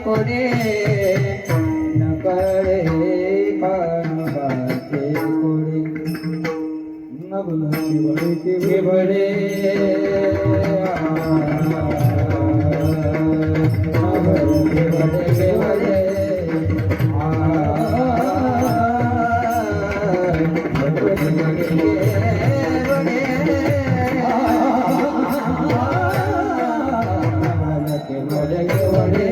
कोडे नकळे कानबाचे कोडे नबलती बडे के बडे नबलती बडे के बडे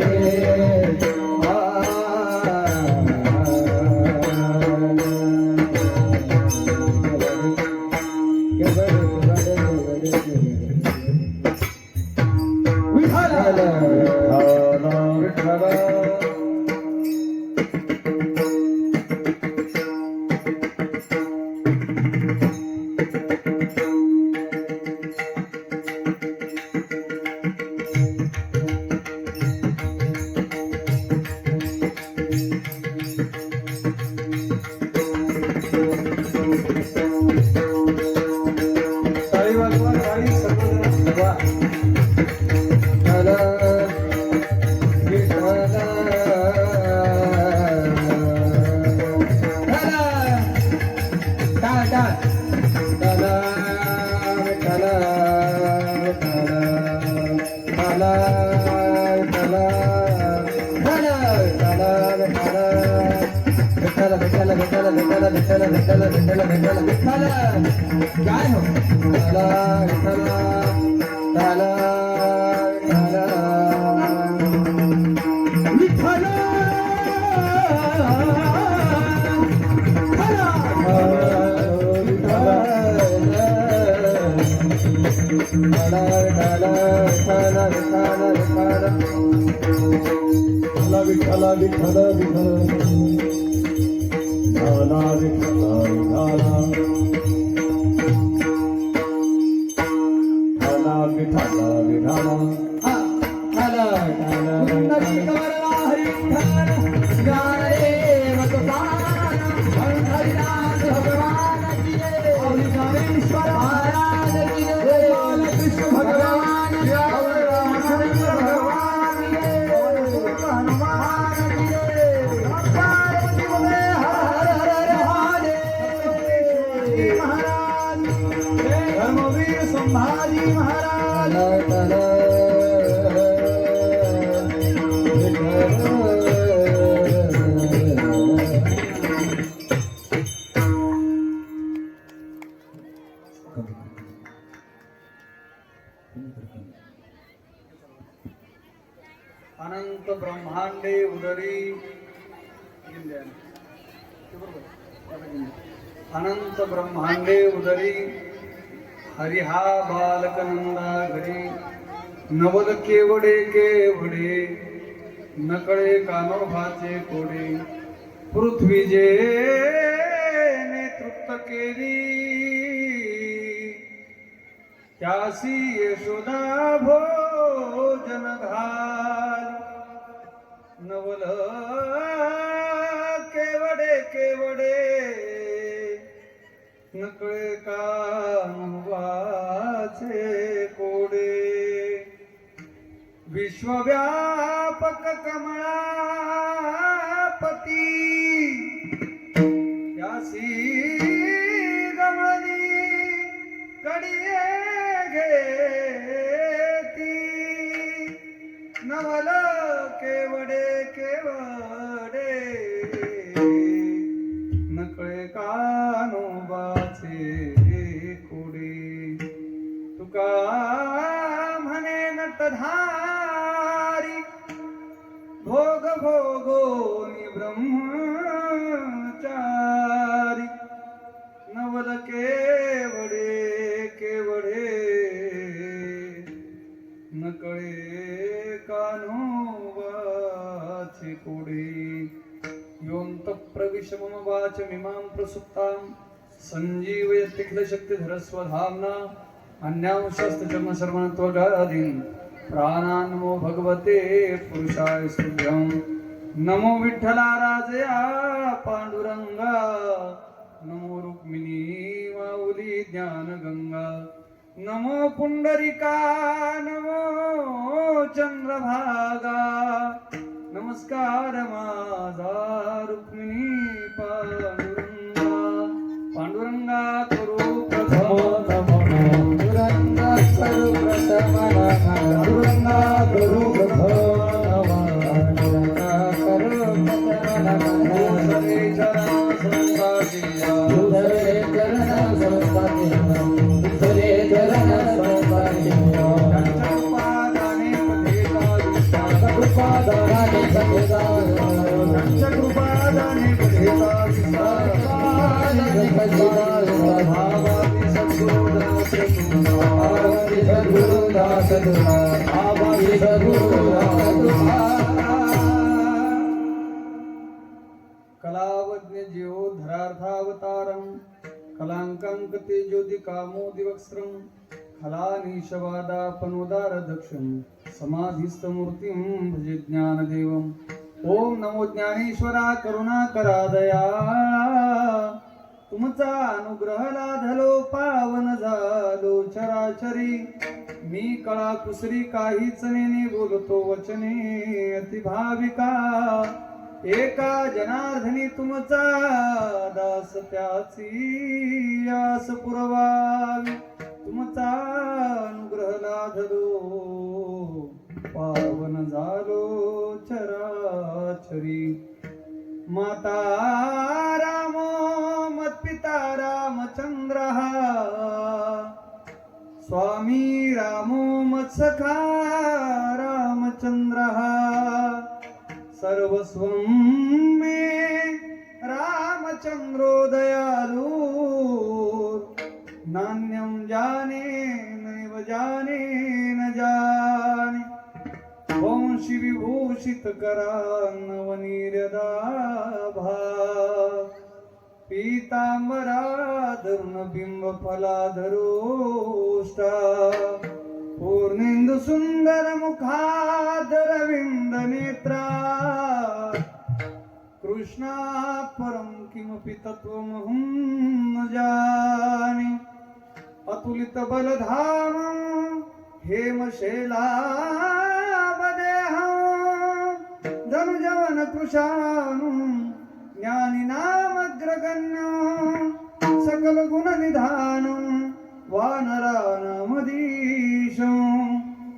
अनंत ब्रह्मांडे उदरी अनंत ब्रह्मांडे उदरी हरिहा बालक नंदा घरी नवल केवडे केवडे नकळे कानोभाचे कोडे पृथ्वी जे नेतृत्व केली त्यासी यशोदा भोजन घाल नवल केवडे केवडे नकळे कानोभा विश्वव्यापक कमळापती यासी गमळी कडिये घेती नवल केवडे केवडे नकळे कानोबाचे कोडे तुका म्हणे नटधारी भोग भोगोनी ब्रह्मचारी नवल केवडे केवडे नकळे कानोबाचे कोडे योऽन्त प्रविश मम वाचमिमां प्रसुप्तां सञ्जीवयति किल शक्तिधरस्वधाम्ना अन्यांशस्तचर्मशर्मणत्वगादीन् प्राणान् नमो भगवते पुरुषाय तुभ्यं नमो विठ्ठलाराजया पांडुरंगा नमो रुक्मिणी माऊली ज्ञानगंगा नमो पुंडरिका नमो चंद्रभागा नमस्कार माझा रुक्मिणी पांडुरंगा पांडुरंगा करू प्रथम पांडुरंगा करू प्रथम पांडुरंगा करू प्रथम पांडुरंगा करू प्रथम हरे चरण संसारिया हरे चरण संसारिया हरे चरण संसारिया पादाने पठेता कृपादाने समेता कृपादाने पठेता भावादि सद्गुरुदास सद्गुरुदास आभारी कलावज्ञ ज्योधरार्थावतारं कलांकांकते ज्योतिकामोदिवक्त्रं खलानीशवादापनोदारदक्षं समाधिस्थमूर्तिं भजे ज्ञानदेवम् ओम नमो ज्ञानेश्वरा करुणाकरा दया तुमचा अनुग्रह लाधलो पावन झालो चराचरी मी कळा कुसरी काहीच नेने बोलतो वचने अतिभाविका एका जनार्दनी तुमचा दास त्याची आस पुरवावी तुमचा अनुग्रह लाधलो पावन झालो चराचरी माता रामो मत्पिता रामचंद्र स्वामी रामो मत्सखा रामचंद्र सर्वस्वं मे रामचंद्रो दयालु नान्यं जाने नैव जाने न जाने वंशी विभूषित करान्नवनीर्यदाभा पीतांबराधरुण बिंब फलाधरोष्टा पूर्णेन्दु सुंदर मुखाधरविंद नेत्रा कृष्णात् परं किमपि तत्त्वमहं न जाने अतुलित बलधामं हेमशैलावदेहं धनुजवन कृशानं ज्ञानिनामग्रगण्यं सकल गुण निधानं वानराणामधीशं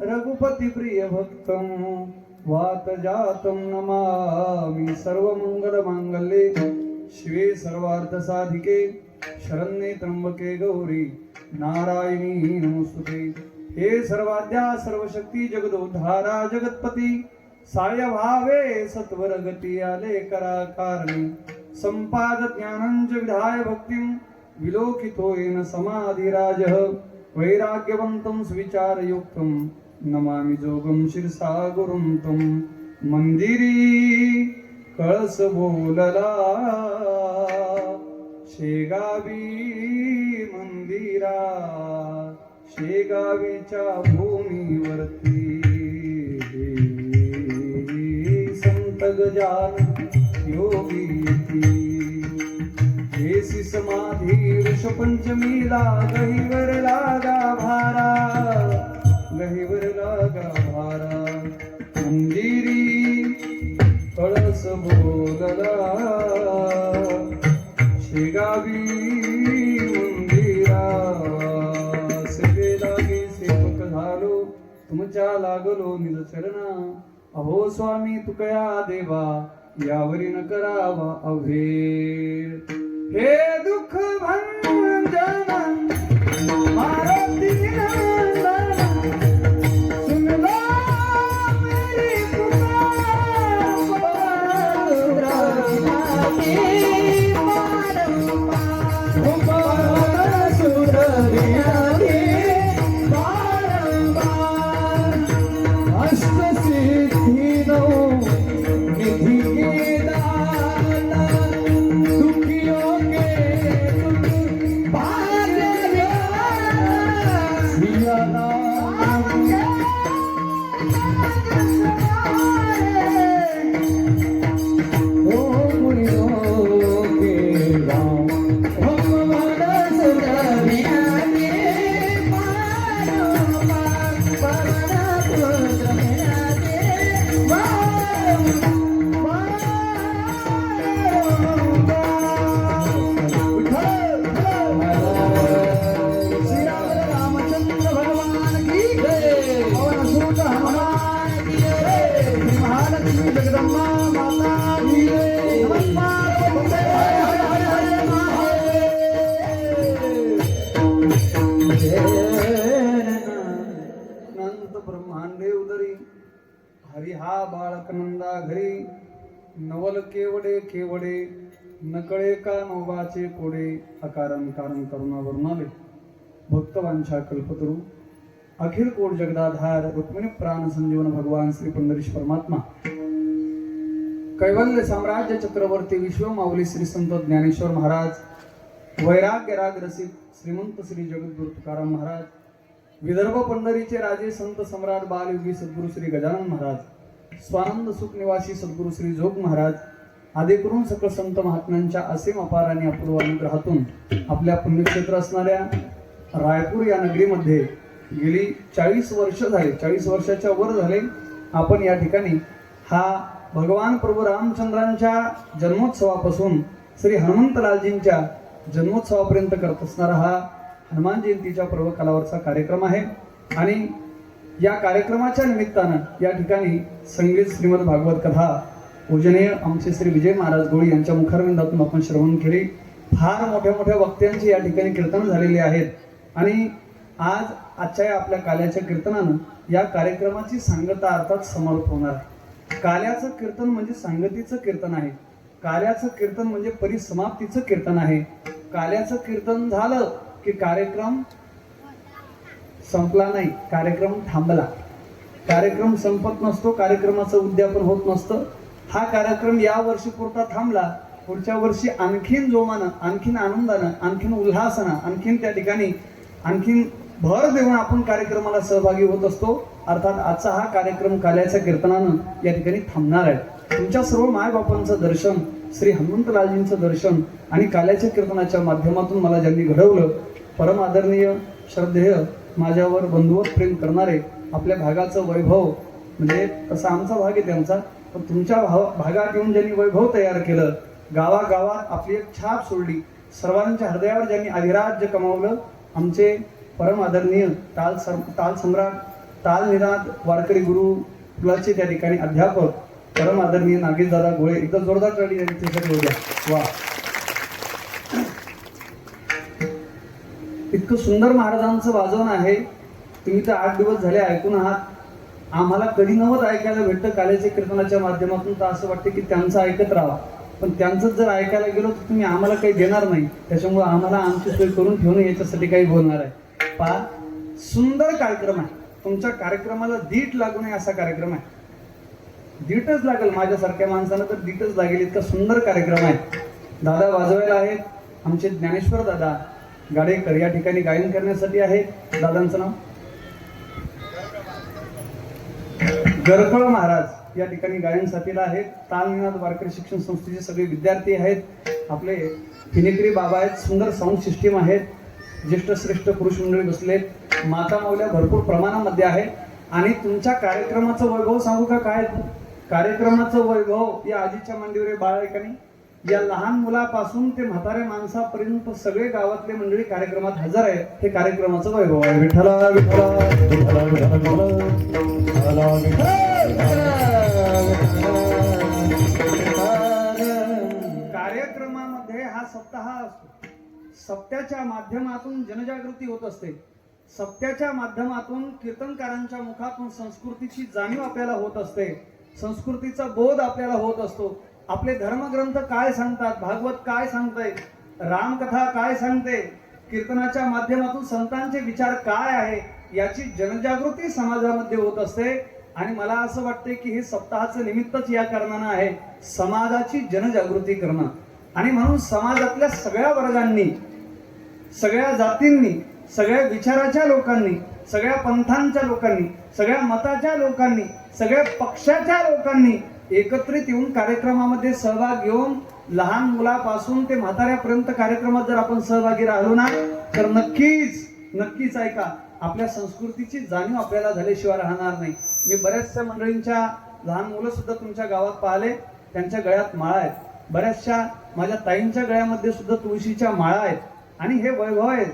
रघुपति प्रिय भक्तं वातजातं नमामि सर्वमंगल मांगल्ये शिवे सर्वार्थ साधिके शरण्ये त्र्यंबके गौरी नारायणी नमोस्तुते हे सर्वाद्या सर्वशक्ती जगदोद्धारा जगत्पती साय भावे सत्वर गती आले करा कारणी संपाद ज्ञानंच विधाय भक्तिं विलोकितो येन समाधिराजः वैराग्यवन्तं सुविचारयुक्तं नमामि जोगं शिरसा गुरुं तं मंदिरी कळस बोलला शेगावी मंदिरा शेगावीच्या भूमीवरती संत गजान योगी हेसी समाधी ऋषपंचमीला गहीवर लागा भारा गहीवर लागा भारा तुमच्या लागलो निज चरण अहो स्वामी तुकया देवा यावरी न करावा अभेर हे दुःख भंजन मारुती नंदन सुन लो मेरी ब्रह्मांडे उदरी हरी हा बाळक नंदा घरी नवल केवडे केवडे नकळे का नोबाचे कोडे अकारण कारण करुणा वर्णाले भक्तवांछा कल्पतरू अखिल कोट जगदाधार रुक्मिणी प्राण संजीवन भगवान श्री पंढरीश परमात्मा कैवल्य साम्राज्य चक्रवर्ती विश्व माऊली श्री संत ज्ञानेश्वर महाराज वैराग्य राग रसिक श्रीमंत श्री जगद्गुरु तुकाराम महाराज विदर्भ पंढरीचे राजे संत सम्राट बालयुगी सद्गुरु श्री गजानन महाराज स्वानंद सुख निवासी सद्गुरु श्री जोग महाराज आदी करून सकळ संत महात्म्यांच्या असीम अपार आणि अपूर्व अनुग्रहातून आपल्या पुण्यक्षेत्र असणाऱ्या रायपूर या नगरीमध्ये गेली 40 वर्ष झाले 40 वर्षाच्या वर झाले आपण या ठिकाणी हा भगवान प्रभू रामचंद्रांच्या जन्मोत्सवापासून श्री हनुमंतलालजींच्या जन्मोत्सवापर्यंत करत असणारा हा हनुमान जयंतीच्या पर्व कालावरचा कार्यक्रम आहे आणि या कार्यक्रमाच्या निमित्तानं या ठिकाणी संगीत श्रीमद भागवत कथा पूजनीय आमचे श्री विजय महाराज गोळी यांच्या मुखारविंदातून आपण श्रवण केले फार मोठ्या मोठ्या वक्त्यांची या ठिकाणी कीर्तन झालेली आहेत आणि आजच्या या आपल्या काल्याच्या कीर्तनानं या कार्यक्रमाची सांगता अर्थात समारोप होणार आहे काल्याचं कीर्तन म्हणजे सांगतीचं कीर्तन आहे काल्याचं कीर्तन म्हणजे परिसमाप्तीचं कीर्तन आहे काल्याचं कीर्तन झालं की कार्यक्रम संपला नाही कार्यक्रम थांबला कार्यक्रम संपत नसतो कार्यक्रमाचं उद्यापन होत नसतं हा कार्यक्रम या वर्षी पुरता थांबला पुढच्या वर्षी आणखीन जोमानं आणखीन आनंदानं आणखीन उल्हासानं आणखीन त्या ठिकाणी आणखीन भर देऊन आपण कार्यक्रमाला सहभागी होत असतो अर्थात आजचा हा कार्यक्रम काल्याच्या कीर्तनानं या ठिकाणी थांबणार आहे तुमच्या सर्व मायबापांचं दर्शन श्री हनुमंतलालजींचं दर्शन आणि काल्याच्या कीर्तनाच्या माध्यमातून मला ज्यांनी घडवलं परम आदरणीय श्रद्धेय माझ्यावर बंधुवत प्रेम करणारे आपल्या भागाचं वैभव म्हणजे तसा आमचा भाग आहे त्यांचा पण तुमच्या भागात येऊन ज्यांनी वैभव तयार केलं गावागावात आपली एक छाप सोडली सर्वांच्या हृदयावर ज्यांनी अधिराज्य कमावलं आमचे परम आदरणीय ताल सम्राट ताल निनाद वारकरी गुरु कुलाचे त्या ठिकाणी अध्यापक परम आदरणीय नागेशदादा गोळे एकदा जोरदार टाळी त्यांच्यासाठी होत्या वा इतकं सुंदर महाराजांचं वाजवण आहे तुम्ही तर 8 दिवस झाले ऐकून आहात आम्हाला कधी नव्हत ऐकायला भेटतं काल्याच्या कीर्तनाच्या माध्यमातून तर असं वाटतं की त्यांचं ऐकत राहा पण त्यांचं जर ऐकायला गेलो तर तुम्ही आम्हाला काही देणार नाही त्याच्यामुळे आम्हाला आमची सोय करून ठेवणं याच्यासाठी काही बोलणार आहे फार सुंदर कार्यक्रम आहे तुमच्या कार्यक्रमाला दीट लागू नये असा कार्यक्रम आहे दीटच लागेल माझ्यासारख्या माणसाला तर दीटच लागेल इतका सुंदर कार्यक्रम आहे दादा वाजवायला आहेत आमचे ज्ञानेश्वर दादा गाडेकर या ठिकाणी गायन करण्यासाठी आहे दादांचं नाव गरकळ महाराज या ठिकाणी गायन साथीला आहेत तालनिनाद वारकरी शिक्षण संस्थेचे सगळे विद्यार्थी आहेत आपले फिनेकरी बाबा आहेत सुंदर साऊंड सिस्टीम आहेत ज्येष्ठ श्रेष्ठ पुरुष मंडळी बसलेत माता माऊल्या भरपूर प्रमाणामध्ये आहे आणि तुमच्या कार्यक्रमाचं वैभव सांगू का काय कार्यक्रमाचं वैभव या आजीच्या मांडीवर बाळ आहे का नाही या लहान मुलापासून ते म्हाताऱ्या माणसापर्यंत सगळे गावातले मंडळी कार्यक्रमात हजर आहेत. हे कार्यक्रमाचं वैभव आहे. विठ्ठला विठ्ठला विठ्ठला विठ्ठला कार्यक्रमामध्ये हा सप्ताह असतो. सप्त्याच्या माध्यमातून जनजागृती होत असते. सप्त्याच्या माध्यमातून कीर्तनकारांच्या मुखातून संस्कृतीची जाणीव आपल्याला होत असते. संस्कृतीचा बोध आपल्याला होत असतो. आपले धर्मग्रंथ काय सांगतात, भागवत काय सांगतंय, रामकथा काय सांगते, कीर्तनाच्या माध्यमातून संतांचे विचार काय आहे याची जनजागृती समाजामध्ये होत असते. आणि मला असं वाटतंय की हे सप्ताहाचं निमित्तच या कारणानं आहे, समाजाची जनजागृती करणं. आणि म्हणून समाजातल्या सगळ्या वर्गांनी, सगळ्या जातींनी, सगळ्या विचाराच्या लोकांनी, सगळ्या पंथांच्या लोकांनी, सगळ्या मताच्या लोकांनी, सगळ्या पक्षाच्या लोकांनी एकत्रित येऊन कार्यक्रमामध्ये सहभाग घेऊन लहान मुलापासून ते म्हाताऱ्यापर्यंत कार्यक्रमात जर आपण सहभागी राहिलो ना तर नक्कीच ऐका, आपल्या संस्कृतीची जाणीव आपल्याला झाल्याशिवाय राहणार नाही. मी बऱ्याचशा मंडळींच्या लहान मुलं सुद्धा तुमच्या गावात पाहिले, त्यांच्या गळ्यात माळा आहेत. बऱ्याचशा माझ्या ताईंच्या गळ्यामध्ये सुद्धा तुळशीच्या माळा आहेत. आणि हे वैभव आहेत.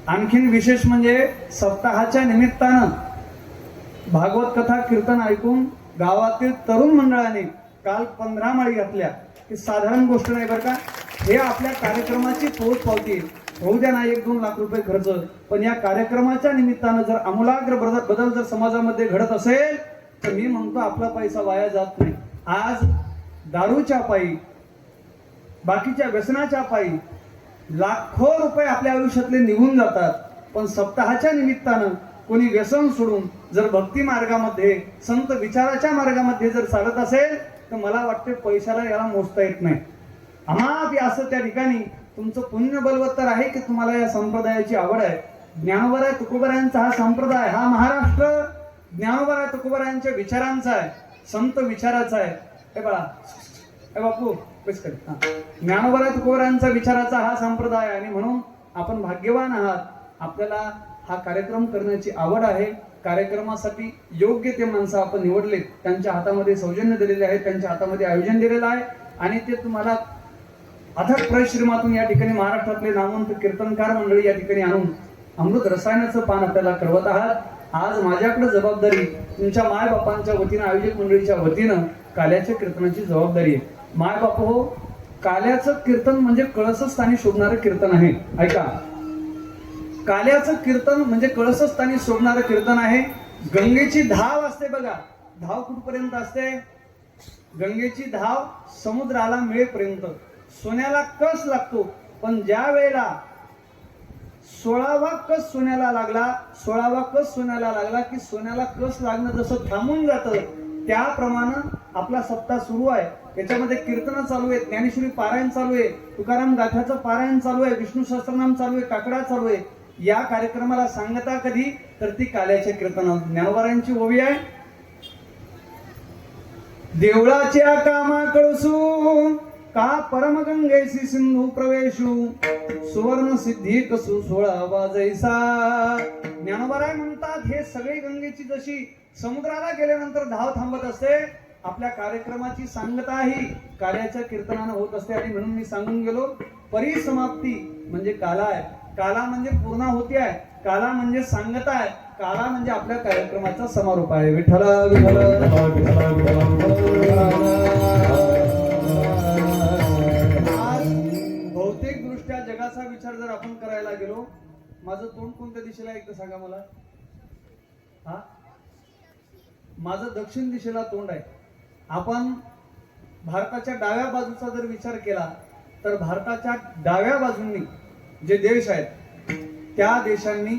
आणखीन विशेष म्हणजे सप्ताहाच्या निमित्तानं भागवत कथा कीर्तन ऐकून गावातील तरुण मंडळाने काल 15 माळी घातल्या. ही साधारण गोष्ट नाही बरं का. हे आपल्या कार्यक्रमाची पोचपावती होऊ द्या ना, 1-2 लाख रुपये खर्च, पण या कार्यक्रमाच्या निमित्तानं जर आमूलाग्र बदल जर समाजामध्ये घडत असेल तर मी म्हणतो आपला पैसा वाया जात नाही. आज दारूच्या पायी, बाकीच्या व्यसनाच्या पायी लाखो रुपये आपल्या आयुष्यातले निघून जातात. पण सप्ताहाच्या निमित्तानं कोणी व्यसन सोडून जर भक्ती मार्गामध्ये, संत विचाराच्या मार्गामध्ये जर चालत असेल तर मला वाटते पैशाला याला मोजता येत नाही. अमाप असं त्या ठिकाणी तुमचं पुण्य बलवत्तर आहे की तुम्हाला या संप्रदायाची आवड आहे. ज्ञानोबराय तुकोबरायांचा हा संप्रदाय, हा महाराष्ट्र ज्ञानोबराय तुकोबरायांच्या विचारांचा आहे, संत विचाराचा आहे. हे बाळा, हे बापू ज्ञानोबराय तुकोबरायांचा विचाराचा हा संप्रदाय आहे. आणि म्हणून आपण भाग्यवान आहात. आपल्याला हा कार्यक्रम करण्याची आवड आहे. कार्यक्रमासाठी योग्य ते माणसं आपण निवडले, त्यांच्या हातामध्ये सौजन्य दिलेले आहे, त्यांच्या हातामध्ये आयोजन दिलेलं आहे. आणि ते तुम्हाला अथक परिश्रमातून या ठिकाणी महाराष्ट्रातले नामवंत कीर्तनकार मंडळी या ठिकाणी आणून अमृत रसायनाचं पान आपल्याला करवत आहात. आज माझ्याकडे जबाबदारी तुमच्या मायबापांच्या वतीनं, आयोजक मंडळीच्या वतीनं काल्याच्या कीर्तनाची जबाबदारी आहे. मायबाप हो, काल्याचं कीर्तन म्हणजे कळसस्थानी शोभणारं कीर्तन आहे. ऐका, काल्याचं कीर्तन म्हणजे कळसस्थानी शोभणारं कीर्तन आहे. गंगेची धाव असते बघा. धाव कुठपर्यंत असते? गंगेची धाव समुद्राला मिळेपर्यंत. सोन्याला कस लागतो, पण ज्या वेळेला 16वा कस सोन्याला लागला, 16वा कस सोन्याला लागला की सोन्याला कस लागणं जसं थांबून जातं, त्याप्रमाणे आपला सप्ताह सुरू आहे. त्याच्यामध्ये कीर्तन चालू आहे, ज्ञानेश्वरी पारायण चालू आहे, तुकाराम गाथ्याचं पारायण चालू आहे, विष्णू सहस्त्रनाम चालू आहे, काकडा चालू आहे. या कार्यक्रमाला सांगता कधी तर ती काल्याच्या कीर्तन ज्ञानोबरायांची ओवी आहे. देवळाच्या कामा कळसू का परमगंगेसी सिंधू प्रवेशू, सुवर्ण सिद्धी कसू 16वा जैसा. ज्ञानोबराय म्हणतात हे सगळे गंगेची जशी समुद्राला गेल्यानंतर धाव थांबत असते, आपल्या कार्यक्रमाची सांगताही काल्याच्या कीर्तनानं होत असते. आणि म्हणून मी सांगून गेलो, परिसमाप्ती म्हणजे काला आहे. काला म्हणजे पूर्णाहुती आहे. काला म्हणजे सांगता आहे. काला म्हणजे आपल्या कार्यक्रमाचा समारोप आहे. विठ्ठला विठ्ठला विठ्ठला विठ्ठला. आज भौतिक दृष्ट्या जगाचा विचार जर आपण करायला गेलो, माझं तोंड कोणत्या दिशेला एकदा सांगा मला. हा, माझं दक्षिण दिशेला तोंड आहे. आपण भारताच्या डाव्या बाजूचा जर विचार केला तर भारताच्या डाव्या बाजूंनी जे देश आहेत त्या देशांनी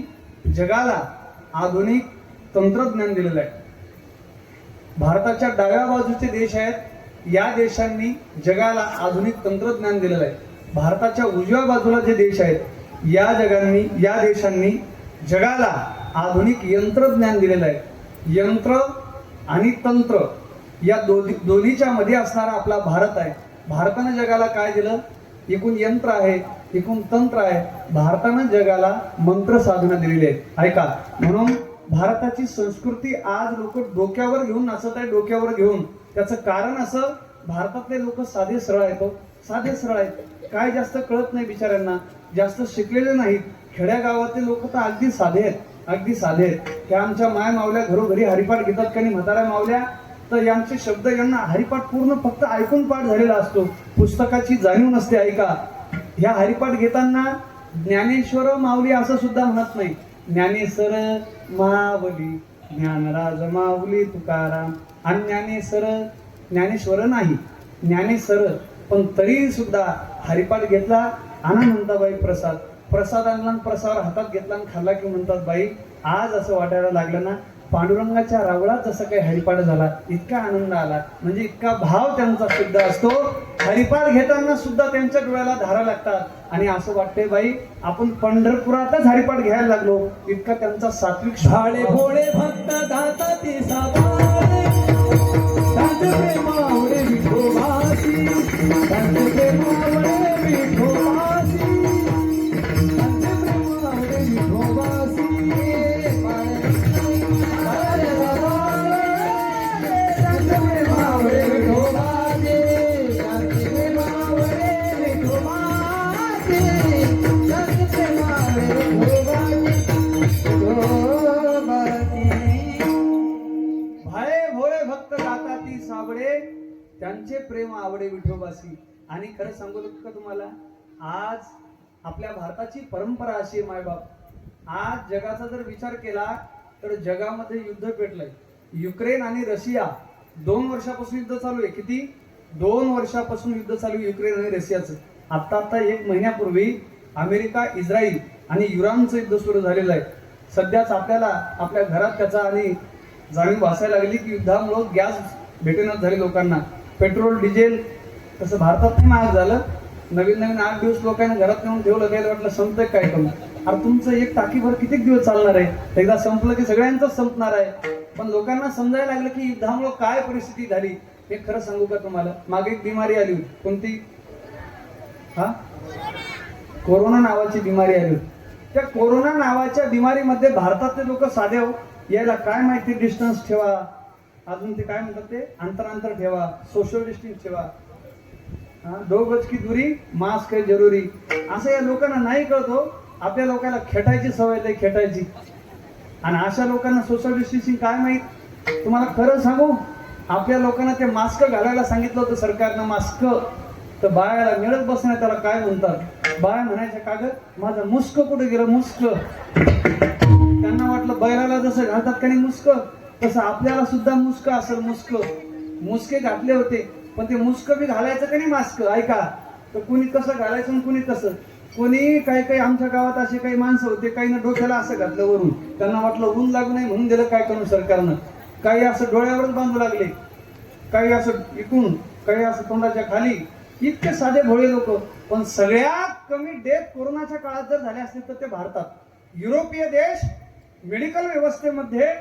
जगाला आधुनिक तंत्रज्ञान दिलेलं आहे. भारताच्या डाव्या बाजूचे देश आहेत, या देशांनी जगाला आधुनिक तंत्रज्ञान दिलेलं आहे. भारताच्या उजव्या बाजूला जे देश आहेत या देशांनी जगाला आधुनिक यंत्रज्ञान दिलेलं आहे. यंत्र आणि तंत्र या दोन्हीच्या मध्ये असणारा आपला भारत आहे. भारतानं जगाला काय दिलं? एकूण यंत्र आहे, एकूण तंत्र आहे. भारतानं जगाला मंत्र साधना दिलेली आहे. ऐका, म्हणून भारताची संस्कृती आज लोक डोक्यावर घेऊन नाचत आहे, डोक्यावर घेऊन. त्याचं कारण असं, भारतातले लोक साधे सरळ आहेत, साधे सरळ आहेत. काय जास्त कळत नाही बिचाऱ्यांना, जास्त शिकलेले नाहीत. खेड्यागावातले लोक तर अगदी साधे आहेत, अगदी साधे आहेत. त्या आमच्या माय मावल्या घरोघरी हरिपाठ घेतात का नाही, म्हाताऱ्या मावल्या, तर यांचे शब्द यांना हरिपाठ पूर्ण फक्त ऐकून पाठ झालेला असतो, पुस्तकाची जाणीव नसते. ऐका, ह्या हरिपाठ घेताना ज्ञानेश्वर माऊली असं सुद्धा म्हणत नाही. ज्ञानेश्वर माऊली, ज्ञानराज माऊली तुकाराम. आणि ज्ञानेश्वर नाही, ज्ञानेश्वर. पण तरी सुद्धा हरिपाठ घेतला, म्हणताबाई प्रसाद, प्रसाद आणला, प्रसाद हातात घेतला आणि खाल्ला की म्हणतात, बाई आज असं वाटायला लागलं ना, पांडुरंगाच्या रावळात जसं काही हरिपाठ झाला, इतका आनंद आला. म्हणजे इतका भाव त्यांचा शुद्ध असतो. हरिपाठ घेताना सुद्धा त्यांच्या डोळ्याला धारा लागतात. आणि असं वाटतंय, बाई आपण पंढरपुरातच हरिपाठ घ्यायला लागलो, इतका त्यांचा सात्विक. झाडे भोळे भक्त दाता ती साबाळे, त्यांचे प्रेम आवडे विठोबासी, त्यांचे प्रेम आवडे विठोबासी, त्यांचे प्रेम आवडे विठोबासी. त्यांचे प्रेम आवडे विठोबासी. आणि खरं सांगू का तुम्हाला, आज आपल्या भारताची परंपरा अशी आहे मायबाप, आज जगाचा जर विचार केला तर जगामध्ये युद्ध पेटलंय. युक्रेन आणि रशिया 2 वर्षापासून युद्ध चालू आहे. किती? 2 वर्षापासून युद्ध चालू आहे युक्रेन आणि रशियाचं. आता 1 महिन्यापूर्वी अमेरिका, इस्रायल आणि इराणचं युद्ध सुरू झालेलं आहे. सध्याच आपल्याला आपल्या घरात त्याचा आणि जाणीव भासायला लागली की युद्धामुळे गॅस भेटेनाच झाले लोकांना. पेट्रोल डिझेल तसं भारतात नाही महाग झालं. नवीन 8 दिवस लोकांना घरात नेऊन ठेवलं, काय वाटलं संपतंय काय कमी. अरे तुमचं एक टाकीभर किती दिवस चालणार आहे, एकदा संपलं की सगळ्यांचंच संपणार आहे. पण लोकांना समजायला लागलं की युद्धामुळे काय परिस्थिती झाली. हे खरं सांगू का तुम्हाला, मागे एक बिमारी आली होती. कोणती? कोरोना नावाची बिमारी आली होती. त्या कोरोना नावाच्या बिमारीमध्ये भारतातले लोक साधे हो, याला काय माहिती, डिस्टन्स ठेवा, अजून ते काय म्हणतात ते अंतर ठेवा, सोशल डिस्टन्स ठेवा, 2 गज की दुरी, मास्क है जरुरी. असं या लोकांना नाही कळतो. आपल्या लोकांना खेटायची सवय आहे, खेटायची. आणि अशा लोकांना सोशल डिस्टन्सिंग काय माहित. तुम्हाला खरं सांगू, आपल्या लोकांना ते मास्क घालायला सांगितलं होतं सरकारनं, मास्क. तर बायाला मिळत बसण्यात त्याला काय म्हणतात, बाया म्हणायच्या, कागद माझं मुस्क कुठे गेलं, मुस्क. त्यांना वाटलं बैलाला जसं घालतात का नाही मुस्क, तसं आपल्याला सुद्धा मुस्क असेल, मुस्क. मुस्के घातले होते, पण ते मुस्क बी घालायचं का नाही मास्क. ऐका, तर कुणी कसं घालायचं आणि कुणी कसं. कोणी काही आमच्या गावात असे काही माणसं होते, काही डोक्याला असं घातलं वरून, त्यांना वाटलं ऊन लागू नाही म्हणून दिलं काय करून सरकारनं. काही असं डोळ्यावरच बांधू लागले, काही असं इकून, काही असं तोंडाच्या खाली. इतके साधे भोळे लोक. पण सगळ्यात कमी डेथ कोरोनाच्या काळात जर झाले असतील तर ते भारतात. युरोपीय देश मेडिकल व्यवस्थेमध्ये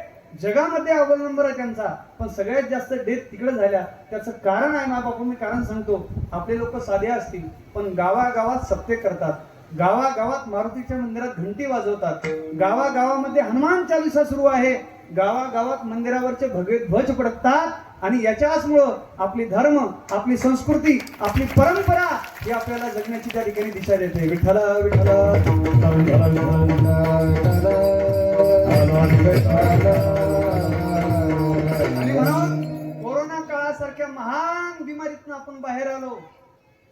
जगामध्ये अव्वल नंबर आहे त्यांचा, पण सगळ्यात जास्त डेथ तिकडे झाल्या. त्याचं कारण आहे बाबा, मी कारण सांगतो. आपले लोक साधे असतील, पण गावागावात सत्य करतात, गावागावात मारुतीच्या मंदिरात घंटी वाजवतात, गावागावामध्ये हनुमान चालीसा सुरू आहे, गावागावात मंदिरावरचे भगवे ध्वज फडकतात. आणि याच्याचमुळं आपली धर्म, आपली संस्कृती, आपली परंपरा ही आपल्याला जगण्याची त्या ठिकाणी दिशा देते. विठ्ठल विठ्ठल. आणि म्हणून कोरोना काळासारख्या महान बिमारीतून आपण बाहेर आलो.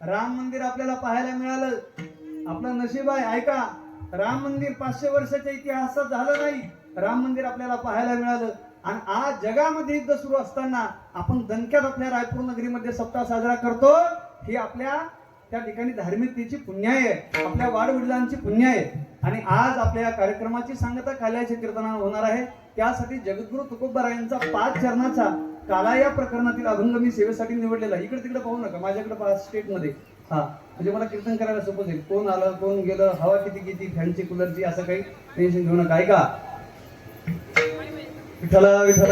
राम मंदिर आपल्याला पाहायला मिळालं, आपलं नशीब आहे. ऐका, राम मंदिर 500 वर्षाच्या इतिहासात झालं नाही, राम मंदिर आपल्याला पाहायला मिळालं. आणि आज जगामध्ये युद्ध सुरू असताना आपण दणक्यात आपल्या रायपूर नगरीमध्ये सप्ताह साजरा करतो. ही आपल्या त्या ठिकाणी धार्मिकतेची पुण्य आहे, आपल्या वाडवडिलांची पुण्य आहे. आणि आज आपल्या या कार्यक्रमाची सांगता काल्याच्या कीर्तनानं होणार आहे. त्यासाठी जगद्गुरु तुकोबारायांचा 5 चरणाचा काला या प्रकरणातील अभंग मी सेवेसाठी निवडलेला. इकडे तिकडे पाहू नका, माझ्याकडे पहा स्टेटमध्ये. म्हणजे मला कीर्तन करायला सोपं जाईल. कोण आलं कोण गेलं, हवा किती फॅनची कूलरची, असं काही टेन्शन घेऊ नका. ऐका, विठ्ठल विठ्ठल.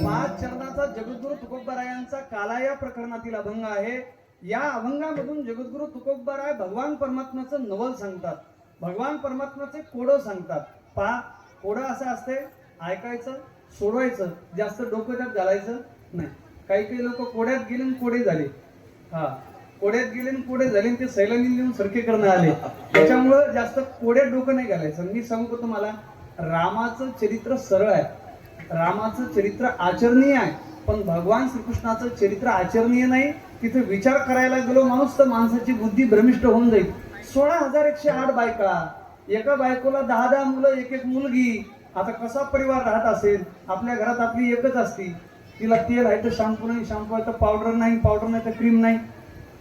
5 चरणाचा जगद्गुरु तुकोबारायांचा काला या प्रकरणातील अभंग आहे. या अभंगामधून जगद्गुरु तुकोबाराय भगवान परमात्म्याचं नवल सांगतात. भगवान परमात्म्याचे कोडं सांगतात. पहा, कोडं असं असते, ऐकायचं, सोडवायचं, जास्त डोकं त्यात घालायचं नाही. काही काही लोक कोड्यात गेले आणि कोडे झाले. हा, कोड्यात गेले आणि कोडे झाले आणि ते सैलानी लिहून सरके करणं आले. त्याच्यामुळं जास्त कोड्यात डोकं नाही घालायचं. मी सांगतो तुम्हाला, रामाचं चरित्र सरळ आहे, रामाचं चरित्र आचरणीय आहे, पण भगवान श्रीकृष्णाचं चरित्र आचरणीय नाही. तिथे विचार करायला गेलो माणूस तर माणसाची बुद्धी भ्रमिष्ट होऊन जाईल. 16,108 बायका, एका बायकोला 10 मुलं, एक मुलगी. आता कसा परिवार राहत असेल? आपल्या घरात आपली एकच असती, तिला तेल आहे तर शॅम्पू नाही, शॅम्पू आहे तर पावडर नाही, पावडर नाही तर क्रीम नाही.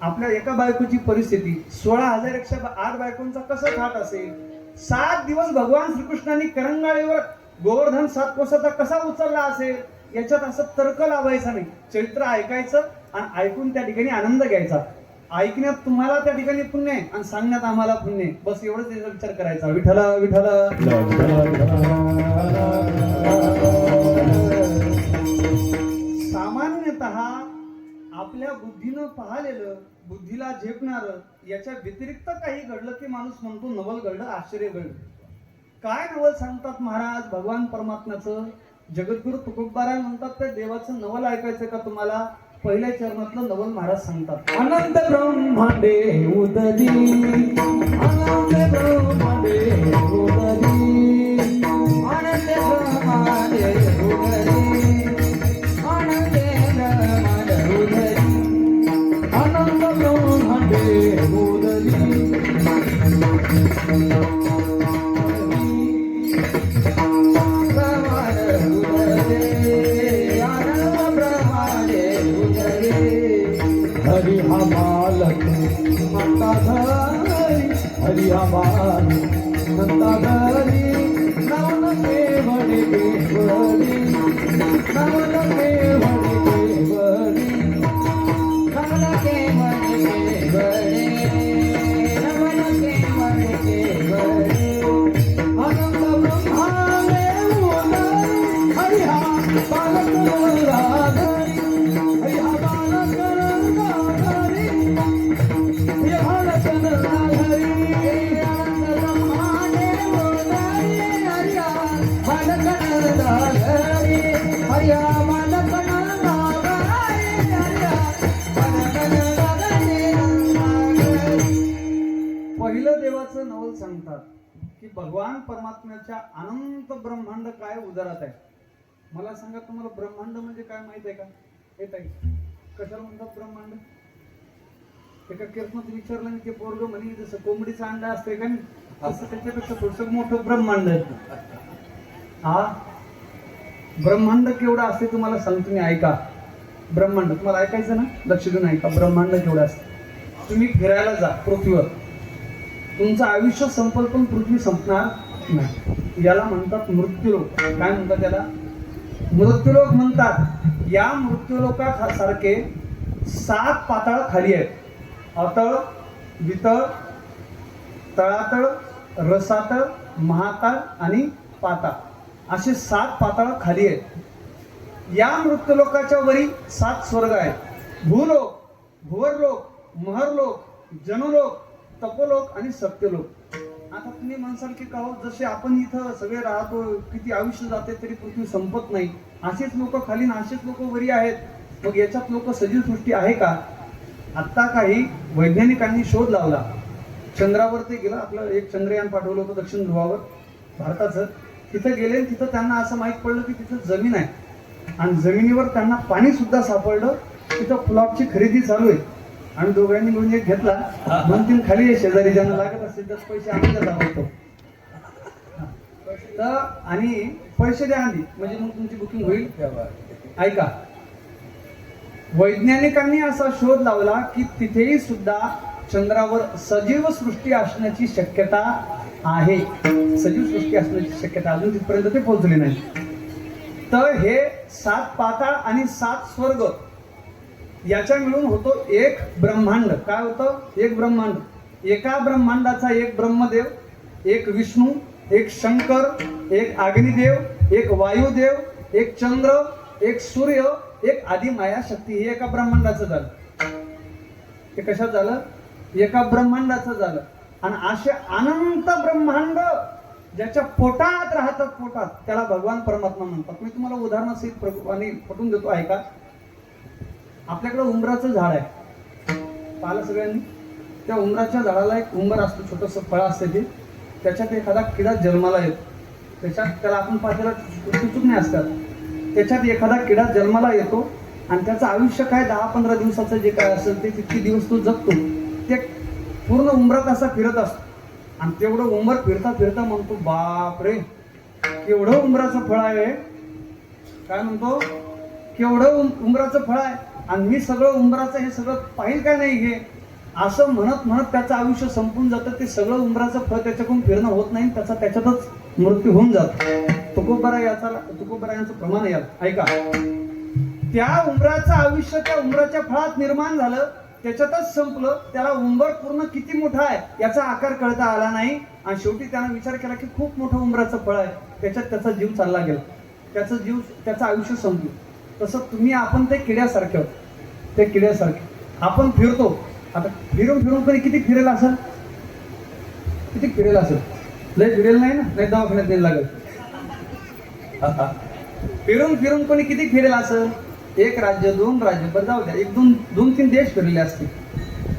आपल्या एका बायकोची परिस्थिती 16,108 बायकोंचा कसं खात असेल? 7 दिवस भगवान श्रीकृष्णांनी करंगाळीवर गोवर्धन 7 कोसाचा कसा उचलला असेल? याच्यात असं तर्क लावायचा नाही. चरित्र ऐकायचं आणि ऐकून त्या ठिकाणी आनंद घ्यायचा. ऐकण्यात तुम्हाला त्या ठिकाणी पुण्य आहे आणि सांगण्यात आम्हाला पुण्य आहे. बस एवढंच याचा विचार करायचा. विठ्ठल विठ्ठल. सामान्यतः आपल्या बुद्धीनं पाहिलेलं, बुद्धीला झेपणारं, याच्या व्यतिरिक्त काही घडलं की माणूस म्हणतो नवल घडलं, आश्चर्य घडलं. काय नवल सांगतात महाराज भगवान परमात्म्याचं? जगद्गुरु तुकोबाराय म्हणतात त्या देवाचं नवल ऐकायचं का तुम्हाला? पहिल्या चरणातलं नवल महाराज सांगतात. अनंत ब्रह्मांडे उदरी, अनंत ब्रह्मांडे उदरी, अनंत ब्रह्मांडे उदरी, अनंत ब्रह्मांडे उदरी, अनंत ब्रह्मांडे उदरी. हरि हमालक नंदा धरी, हरि हमालक नंदा धरी, नवन केवडी केवडी, नवन केवडी केवडी, नवन केवडी केवडी, नवन केवडी केवडी. अनंत ब्रह्मांडे उदरी, हरि हमालक नंदा धरी, हरि हमालक पहिलं देवाचं नवल सांगतात की भगवान परमात्म्याच्या अनंत ब्रह्मांड काय उदरात आहे. मला सांगा, तुम्हाला ब्रह्मांड म्हणजे काय माहित आहे का? येत आहे कशाला म्हणतात ब्रह्मांड? एका कीर्तनात विचारलं की पोरग म्हणे जसं कोंबडीचं अंडा असतंय का नाही, तसं त्याच्यापेक्षा थोडस मोठं ब्रह्मांड आहे. हा, ब्रह्मांड केवढं असते तुम्हाला सांगतो मी, ऐका. ब्रह्मांड तुम्हाला ऐकायचं ना, लक्ष देऊन ऐका. ब्रह्मांड केवढं असतं? तुम्ही फिरायला जा पृथ्वीवर, तुमचं आयुष्य संपल पण पृथ्वी संपणार नाही. याला म्हणतात मृत्यूलोक. काय म्हणतात याला? मृत्यूलोक म्हणतात. या मृत्यूलोकासारखे 7 पाताळ खाली आहेत. अतळ, वितळ, तळातळ, रसातळ, महातळ आणि पाताळ, असे 7 पाताळ खाली आहेत. या मृत्यूलोकाच्या वरी 7 स्वर्ग आहेत. भूलोक, भुवरलोक, महरलोक, जनलोक, तपोलोक आणि सत्यलोक. आता तुम्ही म्हणसाल की का जसे आपण इथं सगळे राहतो, किती आयुष्य जाते तरी पृथ्वी संपत नाही, असेच लोक खाली ना असेच लोक वरी आहेत. मग याच्यात लोक सजीव सृष्टी आहे का? आत्ता काही वैज्ञानिकांनी शोध लावला. चंद्रावर ते गेलं, आपलं एक चंद्रयान पाठवलं होतं दक्षिण ध्रुवावर भारताचं. तिथं गेले, तिथं त्यांना असं माहीत पडलं की तिथं जमीन आहे आणि जमिनीवर त्यांना पाणी सुद्धा सापडलं. तिथं प्लॉटची खरेदी चालू आहे आणि दोघांनी मिळून एक घेतला. 2-3 खाली आहे शेजारी, ज्यांना लागत असेल तर पैसे आम्ही त्याचा होतो तर, आणि पैसे द्या आधी म्हणजे मग तुमची बुकिंग होईल. ऐका, वैज्ञानिकांनी असा शोध लावला की तिथेही सुद्धा चंद्रावर सजीव सृष्टी असण्याची शक्यता आहे. सजीव सृष्टी असण्याची शक्यता अजून तिथपर्यंत ते पोहोचले नाही. तर हे 7 पाताळ आणि 7 स्वर्ग याच्या मिळून होतो एक ब्रह्मांड. काय होतं? एक ब्रह्मांड. एका ब्रह्मांडाचा एक ब्रह्मदेव, एक विष्णू, एक शंकर, एक अग्निदेव, एक वायुदेव, एक चंद्र, एक सूर्य, एक आदि माया शक्ती. हे एका ब्रह्मांडाचं झालं. हे कशात झालं? एका ब्रह्मांडाचं झालं. आणि असे अनंत ब्रह्मांड ज्याच्या पोटात राहतात, पोटात, त्याला भगवान परमात्मा म्हणतात. मी तुम्हाला उदाहरणासहित आणि पटवून देतो, ऐका. आपल्याकडे उंबराचं झाड आहे, पाहिलं सगळ्यांनी. त्या उंबराच्या झाडाला एक उंबर असतो, छोटंसं फळ असते ते. त्याच्यात एखादा किडा जन्माला येतो. त्याच्यात त्याला आपण पाहिलं चुचुकणे असतात. त्याच्यात एखादा किडा जन्माला येतो आणि त्याचं आयुष्य काय 10-15 दिवसाचं जे काय असेल ते तितके दिवस तो जगतो. ते पूर्ण उंबरात असा फिरत असतो आणि तेवढं उंबर फिरता फिरता म्हणतो, बाप रे, केवढं उंबराचं फळ आहे. काय म्हणतो, केवढं उंबराचं फळ आहे आणि मी सगळं उंबराचं हे सगळं पाहिलं काय नाही हे, असं म्हणत म्हणत त्याचं आयुष्य संपून जातं. ते सगळं उंबराचं फळ त्याच्याकडून फिरणं होत नाही, त्याचा त्याच्यातच मृत्यू होऊन जातो. तुकोबरायांचं प्रमाण आहे, ऐका. त्या उंबराचं आयुष्य त्या उंबराच्या फळात निर्माण झालं, त्याच्यातच संपलं. त्याला उंबर पूर्ण किती मोठा आहे याचा आकार कळता आला नाही आणि शेवटी त्यानं विचार केला की खूप मोठं उंबराचं फळ आहे, त्याच्यात त्याचा जीव चालला गेला, त्याचं आयुष्य संपलं. तसं तुम्ही आपण ते किड्यासारखे आहोत. ते किड्यासारखे आपण फिरतो. आता फिरून फिरून कोणी किती फिरेल असेल, किती फिरेल असेल, लय फिरेल नाही ना, नाही दवाखान्यात नाही लागेल. फिरून फिरून कोणी किती फिरेल असेल, 1 राज्य 2 राज्य, बरं जाऊ द्या, 1-2-3 देश फिरले असतील.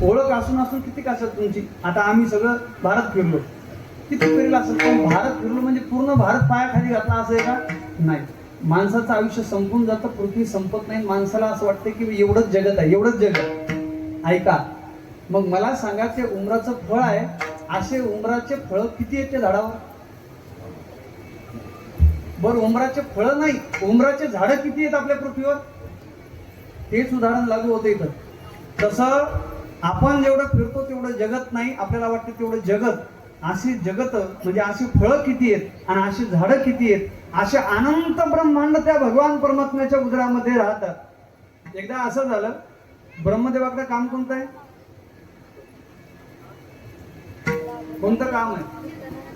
ओळख असून असून किती असेल तुमची. आता आम्ही सगळं भारत फिरलो, किती फिरेल असेल. पण भारत फिरलो म्हणजे पूर्ण भारत पायाखाली घातला असं आहे का, नाही. माणसाचं आयुष्य संपून जातं, पृथ्वी संपत नाही. माणसाला असं वाटतं की एवढंच जगत आहे, एवढंच जगत. ऐका, मग मला सांगा, ते उंबराचं फळ आहे, असे उंबराचे फळ किती आहेत त्या झाडावर. बरं, उंबराचे फळ नाही, उंबराचे झाडं किती आहेत आपल्या पृथ्वीवर. तेच उदाहरण लागू होतं इथं. तसं आपण जेवढं फिरतो तेवढं जगत नाही, आपल्याला वाटतं तेवढं जगत. अशी जगत म्हणजे अशी फळं किती आहेत आणि अशी झाडं किती आहेत, असे अनंत ब्रह्मांड त्या भगवान परमात्म्याच्या उदरामध्ये राहतात. एकदा असं झालं, ब्रह्मदेवाकडे काम कोणतं आहे, कोणतं काम आहे,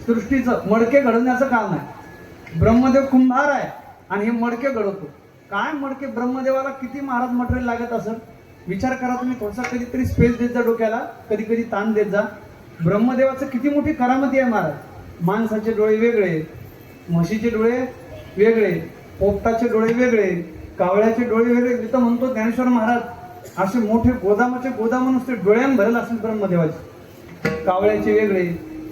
सृष्टीचं मडके घडवण्याचं काम आहे. ब्रह्मदेव कुंभार आहे आणि हे मडके घडवतो. काय मडके, ब्रह्मदेवाला किती महाराज मटेरियल लागत असेल विचार करा तुम्ही. थोडासा कधीतरी स्पेस देत जा डोक्याला, कधी कधी ताण देत जा. ब्रह्मदेवाचं किती मोठी करामती आहे महाराज. माणसाचे डोळे वेगळे, म्हशीचे डोळे वेगळे, पोपटाचे डोळे वेगळे, कावळ्याचे डोळे वेगळे. मी तर म्हणतो ज्ञानेश्वर महाराज असे मोठे गोदामाचे गोदाम नुसते डोळ्यान भरेल असेल ब्रह्मदेवाचे. कावळ्याचे वेगळे,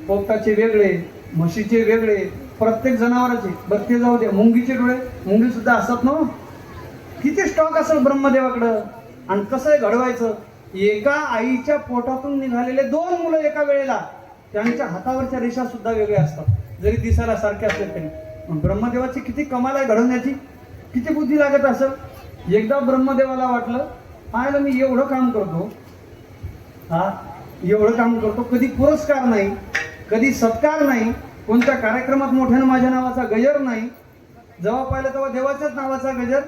पोपटाचे वेगळे, म्हशीचे वेगळे, प्रत्येक जनावराचे. बरं ते जाऊ दे, मुंगीचे डोळे, मुंगी सुद्धा असतात ना. किती स्टॉक असेल ब्रह्मदेवाकडं. आणि कसं आहे घडवायचं, एका आईच्या पोटातून निघालेले 2 मुलं एका वेळेला, त्यांच्या हातावरच्या रेषा सुद्धा वेगळ्या असतात, जरी दिसायला सारखे असले तरी. ब्रह्मदेवाची किती कमाल आहे घडवण्याची, किती बुद्धी लागत असेल. एकदा ब्रह्मदेवाला वाटलं, पाहिलं मी एवढं काम करतो, एवढं काम करतो, कधी पुरस्कार नाही, कधी सत्कार नाही, कोणत्या कार्यक्रमात मोठ्यानं माझ्या नावाचा गजर नाही. जेव्हा पाहिलं तेव्हा देवाच्याच नावाचा गजर.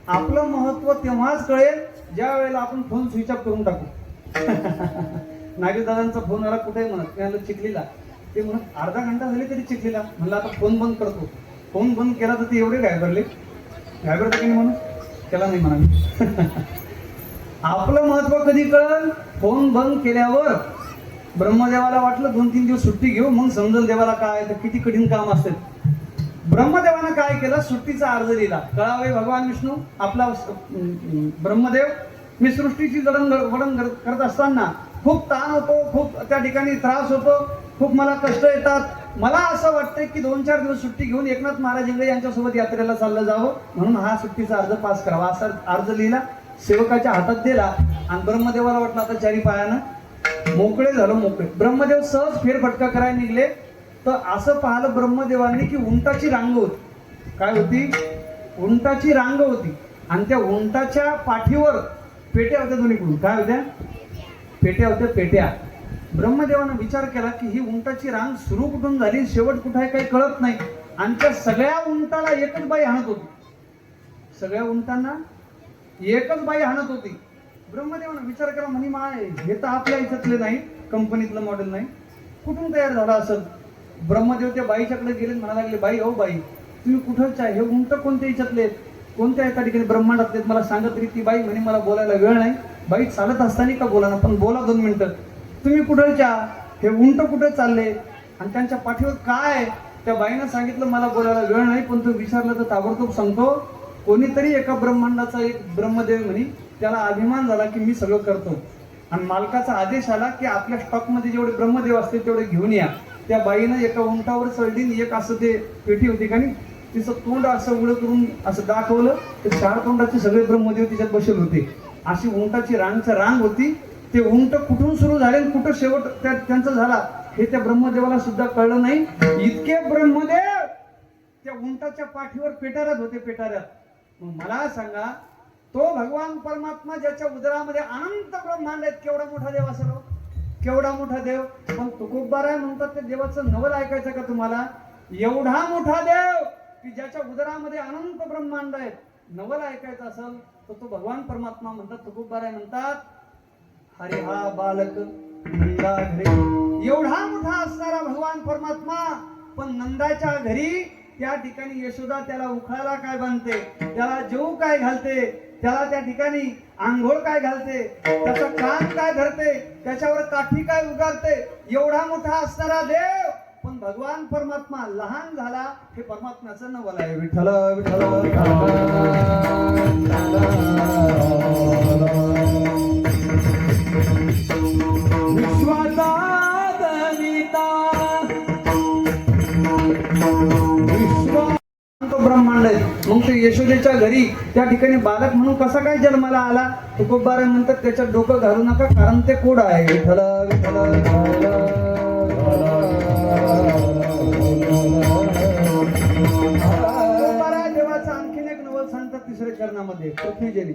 आपलं महत्व तेव्हाच कळेल ज्या वेळेला आपण फोन स्विच ऑफ करून टाकू. नागेशदादांचा फोन आला, कुठे म्हणत, मी चिखलीला. ते म्हणत अर्धा घंटा झाली तरी चिखलीला. म्हणलं आता फोन बंद करतो. फोन बंद केला तर ते एवढे घाबरले, घाबरत की नाही म्हणून केला नाही म्हणा. आपलं महत्व कधी कळलं, फोन बंद केल्यावर. ब्रह्मदेवाला वाटलं 2-3 दिवस सुट्टी घेऊ, मग समजेल देवाला काय तर किती कठीण काम असते. ब्रह्मदेवानं काय केलं, सुट्टीचा अर्ज दिला. कळावे भगवान विष्णू, आपला ब्रह्मदेव, मी सृष्टीची जडणघडण करत असताना खूप ताण होतो, खूप त्या ठिकाणी त्रास होतो, खूप मला कष्ट येतात. मला असं वाटतंय की 2-4 दिवस सुट्टी घेऊन एकनाथ महाराज इंगळे यांच्यासोबत यात्रेला चाललं जावं, म्हणून हा सुट्टीचा अर्ज पास करावा. असा अर्ज लिहिला, सेवकाच्या हातात दिला आणि ब्रह्मदेवाला वाटलं आता 4 पायानं मोकळे झालो, मोकळे. ब्रह्मदेव सहज फेरफटका करायला निघले तर असं पाहिलं ब्रह्मदेवांनी की उंटाची रांग होती. काय होती, उंटाची रांग होती आणि त्या उंटाच्या पाठीवर पेट्या होत्या दोन्हीकडून. काय होत्या, पेट्या होत्या, पेट्या. ब्रह्मदेवानं विचार केला की ही उंटाची रांग सुरू कुठून झाली, शेवट कुठे आहे काही कळत नाही. आणि त्या सगळ्या उंटाला एकच बाई हाणत होती, सगळ्या उंटांना एकच बाई हाणत होती. ब्रह्मदेवानं विचार केला, म्हणे माय हे तर आपल्या इथतले नाही, कंपनीतलं मॉडेल नाही, कुठून तयार झाला असं. ब्रह्मदेव त्या बाईच्याकडे गेले, म्हणायला लागले, बाई हो बाई तुम्ही कुठंच आहे, हे उंट कोणत्या इच्छातले आहेत, कोणत्या एका ठिकाणी ब्रह्मांडातले मला सांगत तरी. ती बाई म्हणे मला बोलायला वेळ नाही. बाई चालत असताना का बोला ना, पण बोला 2 मिनिटं. तुम्ही कुठलच्या, हे उंट कुठे चालले आणि त्यांच्या पाठीवर काय आहे? त्या बाईनं सांगितलं मला बोलायला वेळ नाही, पण तू विचारलं तर ताबडतोब सांगतो. कोणीतरी एका ब्रह्मांडाचा एक ब्रह्मदेव म्हणे, त्याला अभिमान झाला की मी सगळं करतो आणि मालकाचा आदेश आला की आपल्या स्टॉकमध्ये जेवढे ब्रह्मदेव असते तेवढे घेऊन या. त्या बाईनं एका उंटावर चढली, एक असं ते पेटी होती का नाही, तिचं तोंड असं उघडं करून असं दाखवलं तर 4 तोंडाचे सगळे ब्रह्मदेव तिच्यात बसले होते. अशी उंटाची रांग होती. ते उंट कुठून सुरू झाले आणि कुठं शेवट त्यांचा झाला हे त्या ब्रह्मदेवाला सुद्धा कळलं नाही. इतके ब्रह्मदेव त्या उंटाच्या पाठीवर पेटाऱ्यात होते, पेटाऱ्यात. मग मला सांगा, तो भगवान परमात्मा ज्याच्या उदरामध्ये अनंत ब्रह्मांड आहेत, केवढा मोठा देव असेल, केवढा मोठा देव. पण तुकोबाराय म्हणतात ते देवाचं नवल ऐकायचं का तुम्हाला? एवढा मोठा देव की ज्याच्या उदरामध्ये अनंत ब्रह्मांड आहेत, नवल ऐकायचं असेल तर तो भगवान परमात्मा म्हणतात. तुकोबाराय म्हणतात, हरे हा बालक नंदा घरी. एवढा मोठा असणारा भगवान परमात्मा, पण नंदाच्या घरी त्या ठिकाणी यशोदा त्याला उखाळाला काय बांधते, त्याला जेवू काय घालते, त्याला त्या ठिकाणी आंघोळ काय घालते, त्याचा कान काय धरते, त्याच्यावर काठी काय उगारते. एवढा मोठा असणारा देव, पण भगवान परमात्मा लहान झाला. हे परमात्म्याचं नवल आहे. विठ्ठल विठ्ठल विश्वाचा दनिता ब्रह्मांड आहे. मग ते यशोदेच्या घरी त्या ठिकाणी बालक म्हणून कसा काय जन्माला आला? तुकोबाराय म्हणतात त्याच्यात डोकं घालू नका, कारण ते कोड आहे. विठ्ठल विठ्ठल तुकोबाराय देवाचं आणखीन एक नवल सांगतात 3ऱ्या चरणामध्ये, पृथ्वीजनी.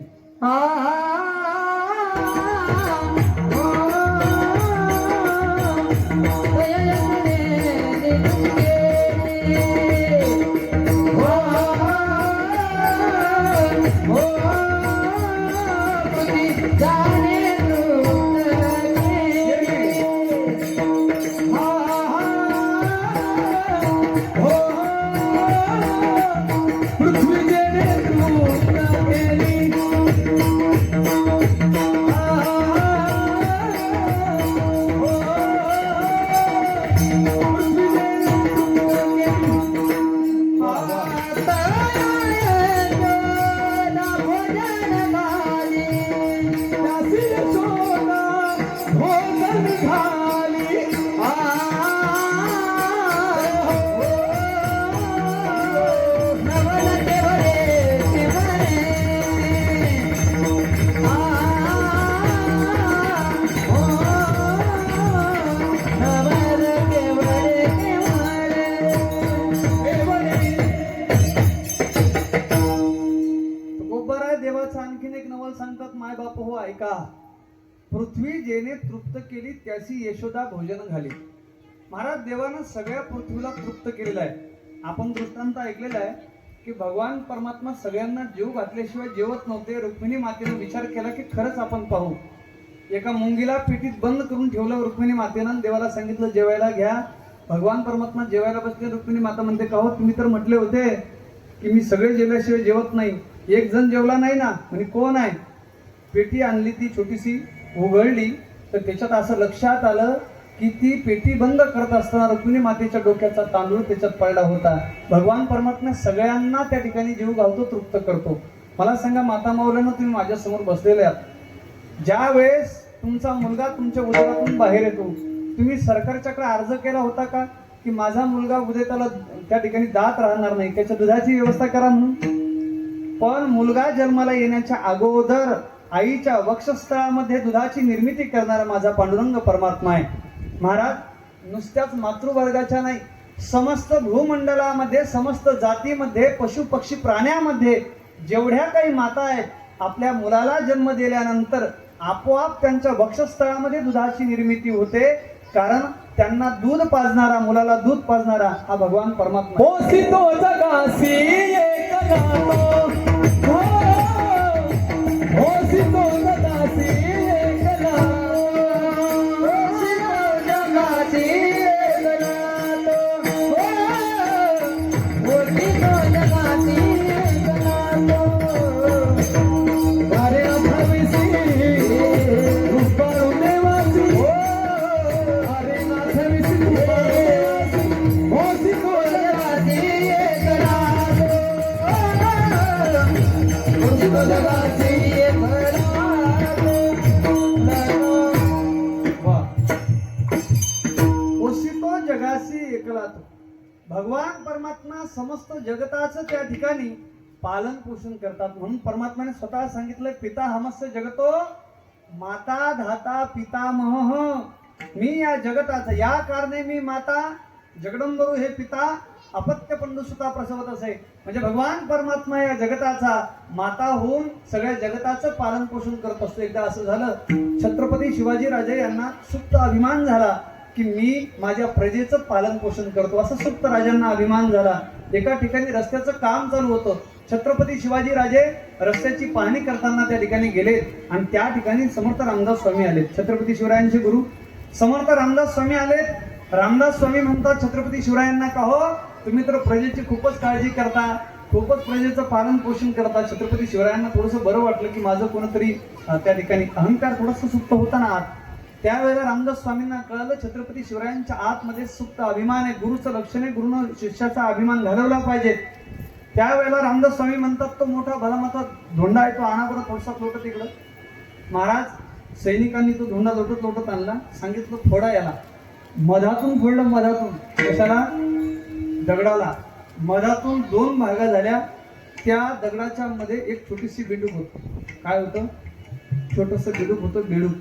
आणखीन एक नवल सांगतात, माय बाप हो ऐका. पृथ्वी जेने तृप्त केली त्याची यशोदा भोजन घाली. महाराज देवानं सगळ्या पृथ्वीला तृप्त केलेलं आहे. आपण दृष्टांत ऐकलेला आहे की भगवान परमात्मा सगळ्यांना जीव घातल्याशिवाय जेवत नव्हते. रुक्मिणी मातेने विचार केला की खरंच आपण पाहू. एका मुंगीला पेटीत बंद करून ठेवलं रुक्मिणी मातेनं. देवाला सांगितलं जेवायला घ्या. भगवान परमात्मा जेवायला बसले. रुक्मिणी माता म्हणते, का हो तुम्ही तर म्हटले होते की मी सगळे जेवल्याशिवाय जेवत नाही. एक जण जेवला नाही ना. म्हणजे कोण आहे? पेटी आणली, ती छोटीशी उघडली तर त्याच्यात असं लक्षात आलं की ती पेटी बंद करत असताना रुक्मिणी मातेच्या डोक्याचा तांदूळ त्याच्यात पडला होता. भगवान परमात्मा सगळ्यांना त्या ठिकाणी जीव घालतो, तृप्त करतो. मला सांगा माता माऊलींनो, तुम्ही माझ्या समोर बसलेले आहात. ज्या वेळेस तुमचा मुलगा तुमच्या उदरातून बाहेर येतो, तुम्ही सरकारच्याकडे अर्ज केला होता का की माझा मुलगा उद्या त्याला त्या ठिकाणी दात राहणार नाही, त्याच्या दुधाची व्यवस्था करा म्हणून? पण मुलगा जन्माला येण्याच्या अगोदर आईच्या वक्षस्थळामध्ये दुधाची निर्मिती करणारा माझा पांडुरंग परमात्मा आहे. महाराज, नुसत्याच मातृवर्गाच्या नाही, समस्त भूमंडलामध्ये, समस्त जातीमध्ये, पशु पक्षी प्राण्यामध्ये जेवढ्या काही माता आहेत, आपल्या मुलाला जन्म दिल्यानंतर आपोआप त्यांच्या वक्षस्थळामध्ये दुधाची निर्मिती होते. कारण त्यांना दूध पाजणारा, मुलाला दूध पाजणारा हा भगवान परमात्मा. होसी तो जगासी एक गातो, होसी तो जगासी एक गातो, होसी तो जगासी एक गातो, होसी तो जगासी एक गातो. अरे अभविसी रूपाळू देवासी, अरे ना जगाची वा. पोषितो जगासी एकला तो. भगवान परमात्मा समस्त जगताचं त्या ठिकाणी पालन पोषण करतात. म्हणून परमात्माने स्वतः सांगितलं, पिता हमस्य जगतो माता धाता पितामह. मी या जगताचं, या कारणे मी माता जगदंबरू हे पिता अपत्य पंडुसुता प्रसवत असे. म्हणजे भगवान परमात्मा या जगताचा माता होऊन सगळ्या जगताचं पालन पोषण करत असतो. एकदा असं झालं, छत्रपती शिवाजी राजे यांना सुप्त अभिमान झाला की मी माझ्या प्रजेचं पालन पोषण करतो. असं सुप्त राजांना अभिमान झाला. एका ठिकाणी रस्त्याचं काम चालू होतं. छत्रपती शिवाजी राजे रस्त्याची पाहणी करताना त्या ठिकाणी गेले आणि त्या ठिकाणी समर्थ रामदास स्वामी आले. छत्रपती शिवरायांचे गुरु समर्थ रामदास स्वामी आले. रामदास स्वामी म्हणतात छत्रपती शिवरायांना, का हो तुम्ही तर प्रजेची खूपच काळजी करता, खूपच प्रजेचं पालन पोषण करता. छत्रपती शिवरायांना थोडंसं बरं वाटलं की माझं कोणतरी त्या ठिकाणी अहंकार थोडंसं सुप्त होता ना आत. त्यावेळेला रामदास स्वामींना कळलं छत्रपती शिवरायांच्या आतमध्ये सुप्त अभिमान आहे. गुरुचं लक्षण आहे, गुरुनं शिष्याचा अभिमान घालवला पाहिजे. त्यावेळेला रामदास स्वामी म्हणतात, तो मोठा भलामोठा धोंडा आहे, तो आणा बरं थोडसा लोटत इकडं. महाराज सैनिकांनी तो धोंडा लोटत लोटत आणला. सांगितलं फोडा याला. मधातून फोडलं, मधातून. कशाला? दगडाला. मधातून 2 भागा झाल्या. त्या दगडाच्या मध्ये एक छोटीशी बेडूक होत. काय होतं? छोटस बेडूक होतं, बेडूक.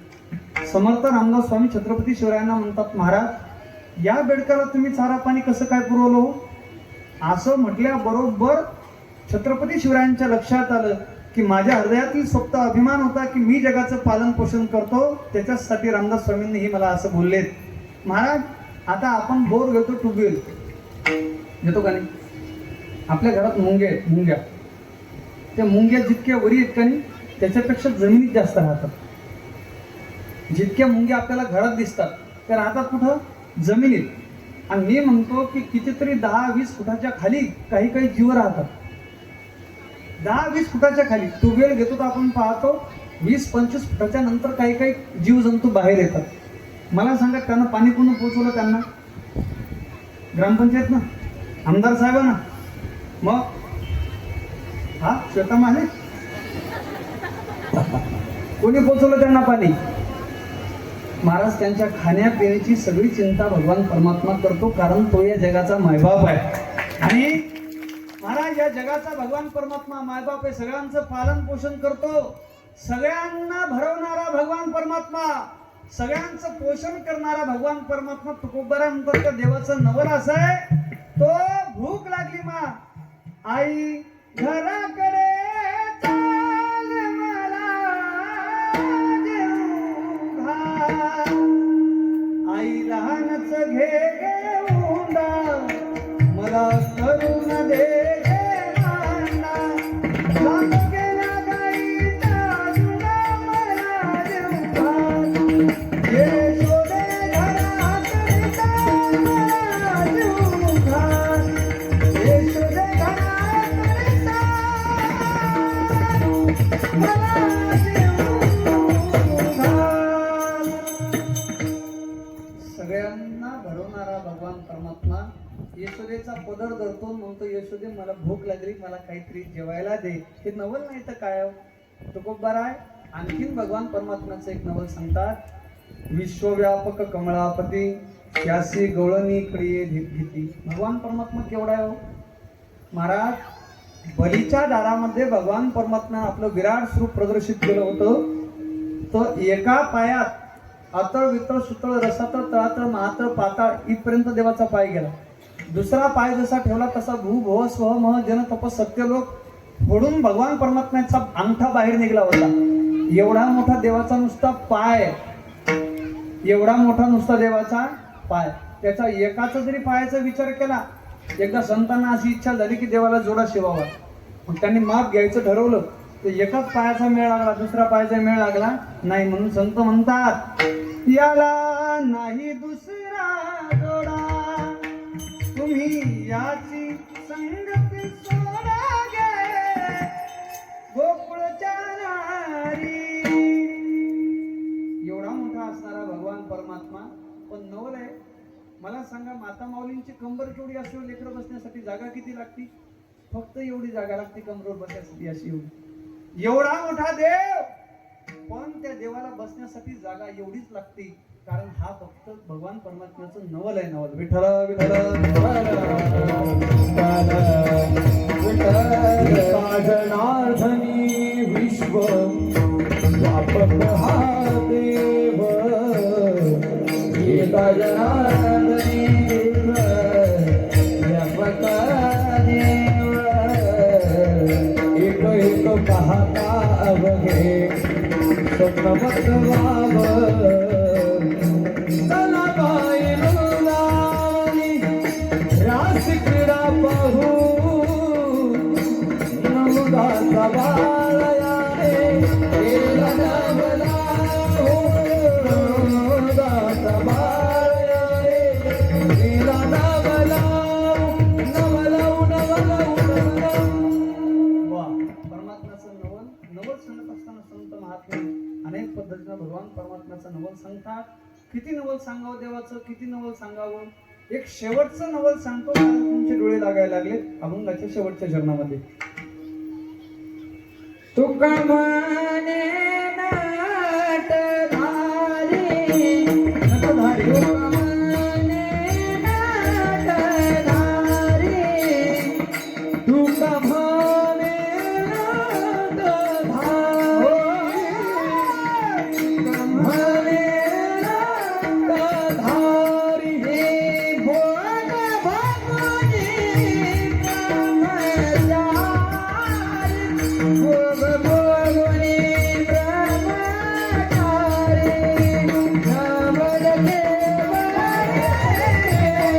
समर्थ रामदास स्वामी छत्रपती शिवरायांना म्हणतात, महाराज या बेडकाला तुम्ही चारा पाणी कसं काय पुरवलं हो? असं म्हटल्याबरोबर छत्रपती शिवरायांच्या लक्षात आलं की माझ्या हृदयातील सुप्त अभिमान होता की मी जगाचं पालन पोषण करतो, त्याच्यासाठी रामदास स्वामींनी मला असं बोललेत. महाराज आता आपण बोर घेतो, ट्यूबवेल घेतो का नाही? आपल्या घरात मुंग्या आहेत, मुंग्या. त्या मुंग्या जितक्या वरी आहेत का नाही, त्याच्यापेक्षा जमिनीत जास्त राहतात. जितक्या मुंग्या आपल्याला घरात दिसतात त्या राहतात कुठं? जमिनीत. आणि मी म्हणतो की कितीतरी 10-20 फुटाच्या खाली काही काही जीव राहतात. 10-20 फुटाच्या खाली ट्यूबवेल घेतो तर आपण पाहतो 20-25 फुटाच्या नंतर काही काही जीवजंतू बाहेर येतात. मला सांगा त्यांना पाणी कोण पोहोचवलं? त्यांना ग्रामपंचायत ना, आमदार साहेबांना. मग हा श्वेता माने कोणी पोहोचवलं त्यांना पाणी? महाराज त्यांच्या खाण्यापिण्याची सगळी चिंता भगवान परमात्मा करतो, कारण तो या जगाचा मायबाप आहे. आणि महाराज या जगाचा भगवान परमात्मा मायबाप आहे, सगळ्यांचं पालन पोषण करतो. सगळ्यांना भरवणारा भगवान परमात्मा, सगळ्यांचं पोषण करणारा भगवान परमात्मा. तुकोबारा म्हणतात त्या देवाचं नवल असं आहे, तो भूक लागली मा आई घराकडे चाल मला जेवू घाल. आई लहानच घे उंडा मला करून दे मांडा. लांब गेला गाईचा जुडा मला जेवू घाल. यशोदे घराकरिता मला जेवू घाल. यशोदे घराकरिता मला जेवू घाल. सगळ्यांना भरवणारा भगवान परमात्मा यशोदेचा पदर धरतो, म्हणतो यशोदे मला भूक लागली, मला काहीतरी जेवायला दे. हे नवल नाही तर काय? तुकोबार आहे. आणखीन भगवान परमात्म्याचं एक नवल सांगतात, विश्वव्यापक कमळापती त्यासी गवळणी कडे घेती. भगवान परमात्मा केवढा आहे हो महाराज? बलीच्या दारामध्ये भगवान परमात्म्याने आपलं विराट स्वरूप प्रदर्शित केलं होतं. तर एका पायात अतळ वितळ सुतळ रसातळ तळातळ महातळ पाताळ इथपर्यंत देवाचा पाय गेला. दुसरा पाय जसा ठेवला तसा भू भव स्व मह जन तप सत्यलोक फोडून भगवान परमात्म्याचा अंगठा बाहेर निघाला होता. एवढा मोठा देवाचा नुसता पाय, एवढा मोठा नुसता देवाचा पाय. त्याचा एकाचा जरी पायाचा विचार केला, एकदा संतांना अशी इच्छा झाली की देवाला जोडा शिवावा. मग त्यांनी माप घ्यायचं ठरवलं, तर एकाच पायाचा मेळ लागला, दुसरा पायाचा मेळ लागला नाही. म्हणून संत म्हणतात, याला नाही दुसरा जोडा, तुम्ही याची संगती सोडा गे गोकुळच्या नारी. एवढा मोठा असणारा भगवान परमात्मा पण नवल आहे. मला सांगा, माता माऊलींची कंबर केवढी अशी, लेकरं बसण्यासाठी जागा किती लागती? फक्त एवढी जागा लागते कंबरवर बसण्यासाठी, अशी एवढी. एवढा मोठा देव, पण त्या देवाला बसण्यासाठी जागा एवढीच लागते, कारण हा फक्त भगवान परमात्म्याचं नवल आहे. नवल विठ्ठल विठ्ठल जनार्दनी विश्व व्यापक हा देव, एका जनार्दनी विश्व व्यापक देव, एक एक पाहता अवघे स्वप्नवत व्हाव, चला बाई मुलानी रास क्रीडा पाहू, नवदाचा बाळया रे गेला नवला हो, नवदाचा बाळया रे गेला नवला, नवलव नवलव नवलव. वा, परमात्म्याचं नवल नवल सांगत असताना संत महात्मे अनेक पद्धतीनं भगवान परमात्म्याचं नवल सांगतात. किती नवल सांगावं देवाचं, किती नवल सांगावं. एक शेवटचं नवल सांगतो, कारण तुमचे डोळे लागायला लागले अभंगाच्या शेवटच्या चरणामध्ये. तुका म्हणे नाटधारी, नटधारी तुका म्हणे नाटधारी, तुका म्हणे नाटधारी, म्हणे नाटधारी, हे भोग भगुनी ब्रह्मचारी, भोग भगुनी ब्रह्मचारी, नवल केवळे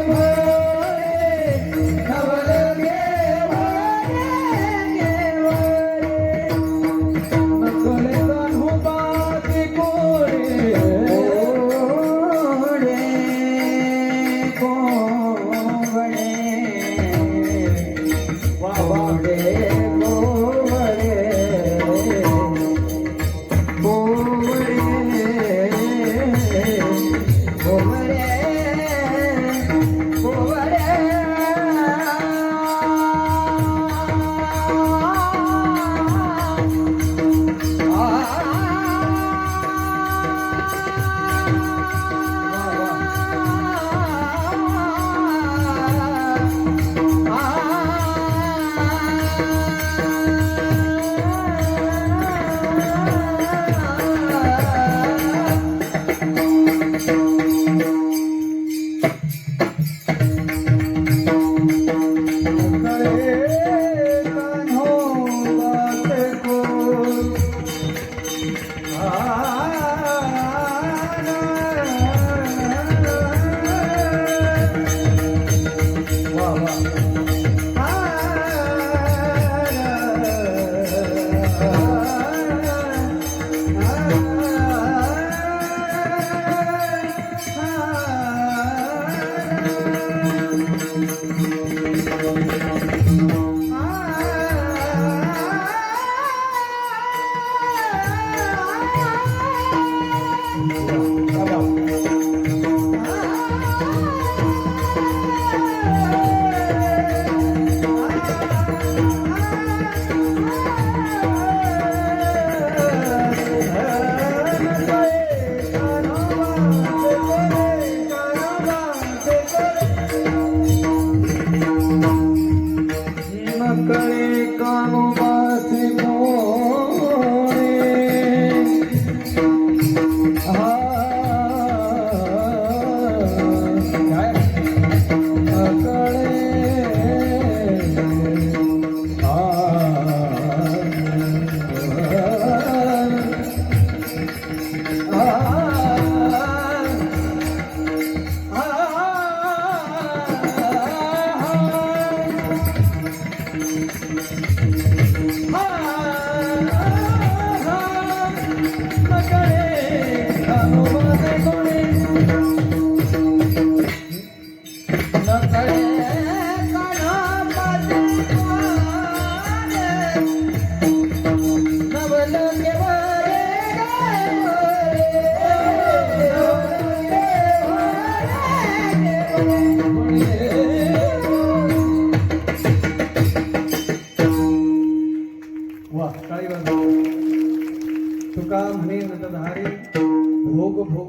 भोळे, नवल केवळे केवळे, नकले कान्होबाचे कोडे, कोवळे, वा वा कोवळे, कोवळे, कोवळे, कोवळे,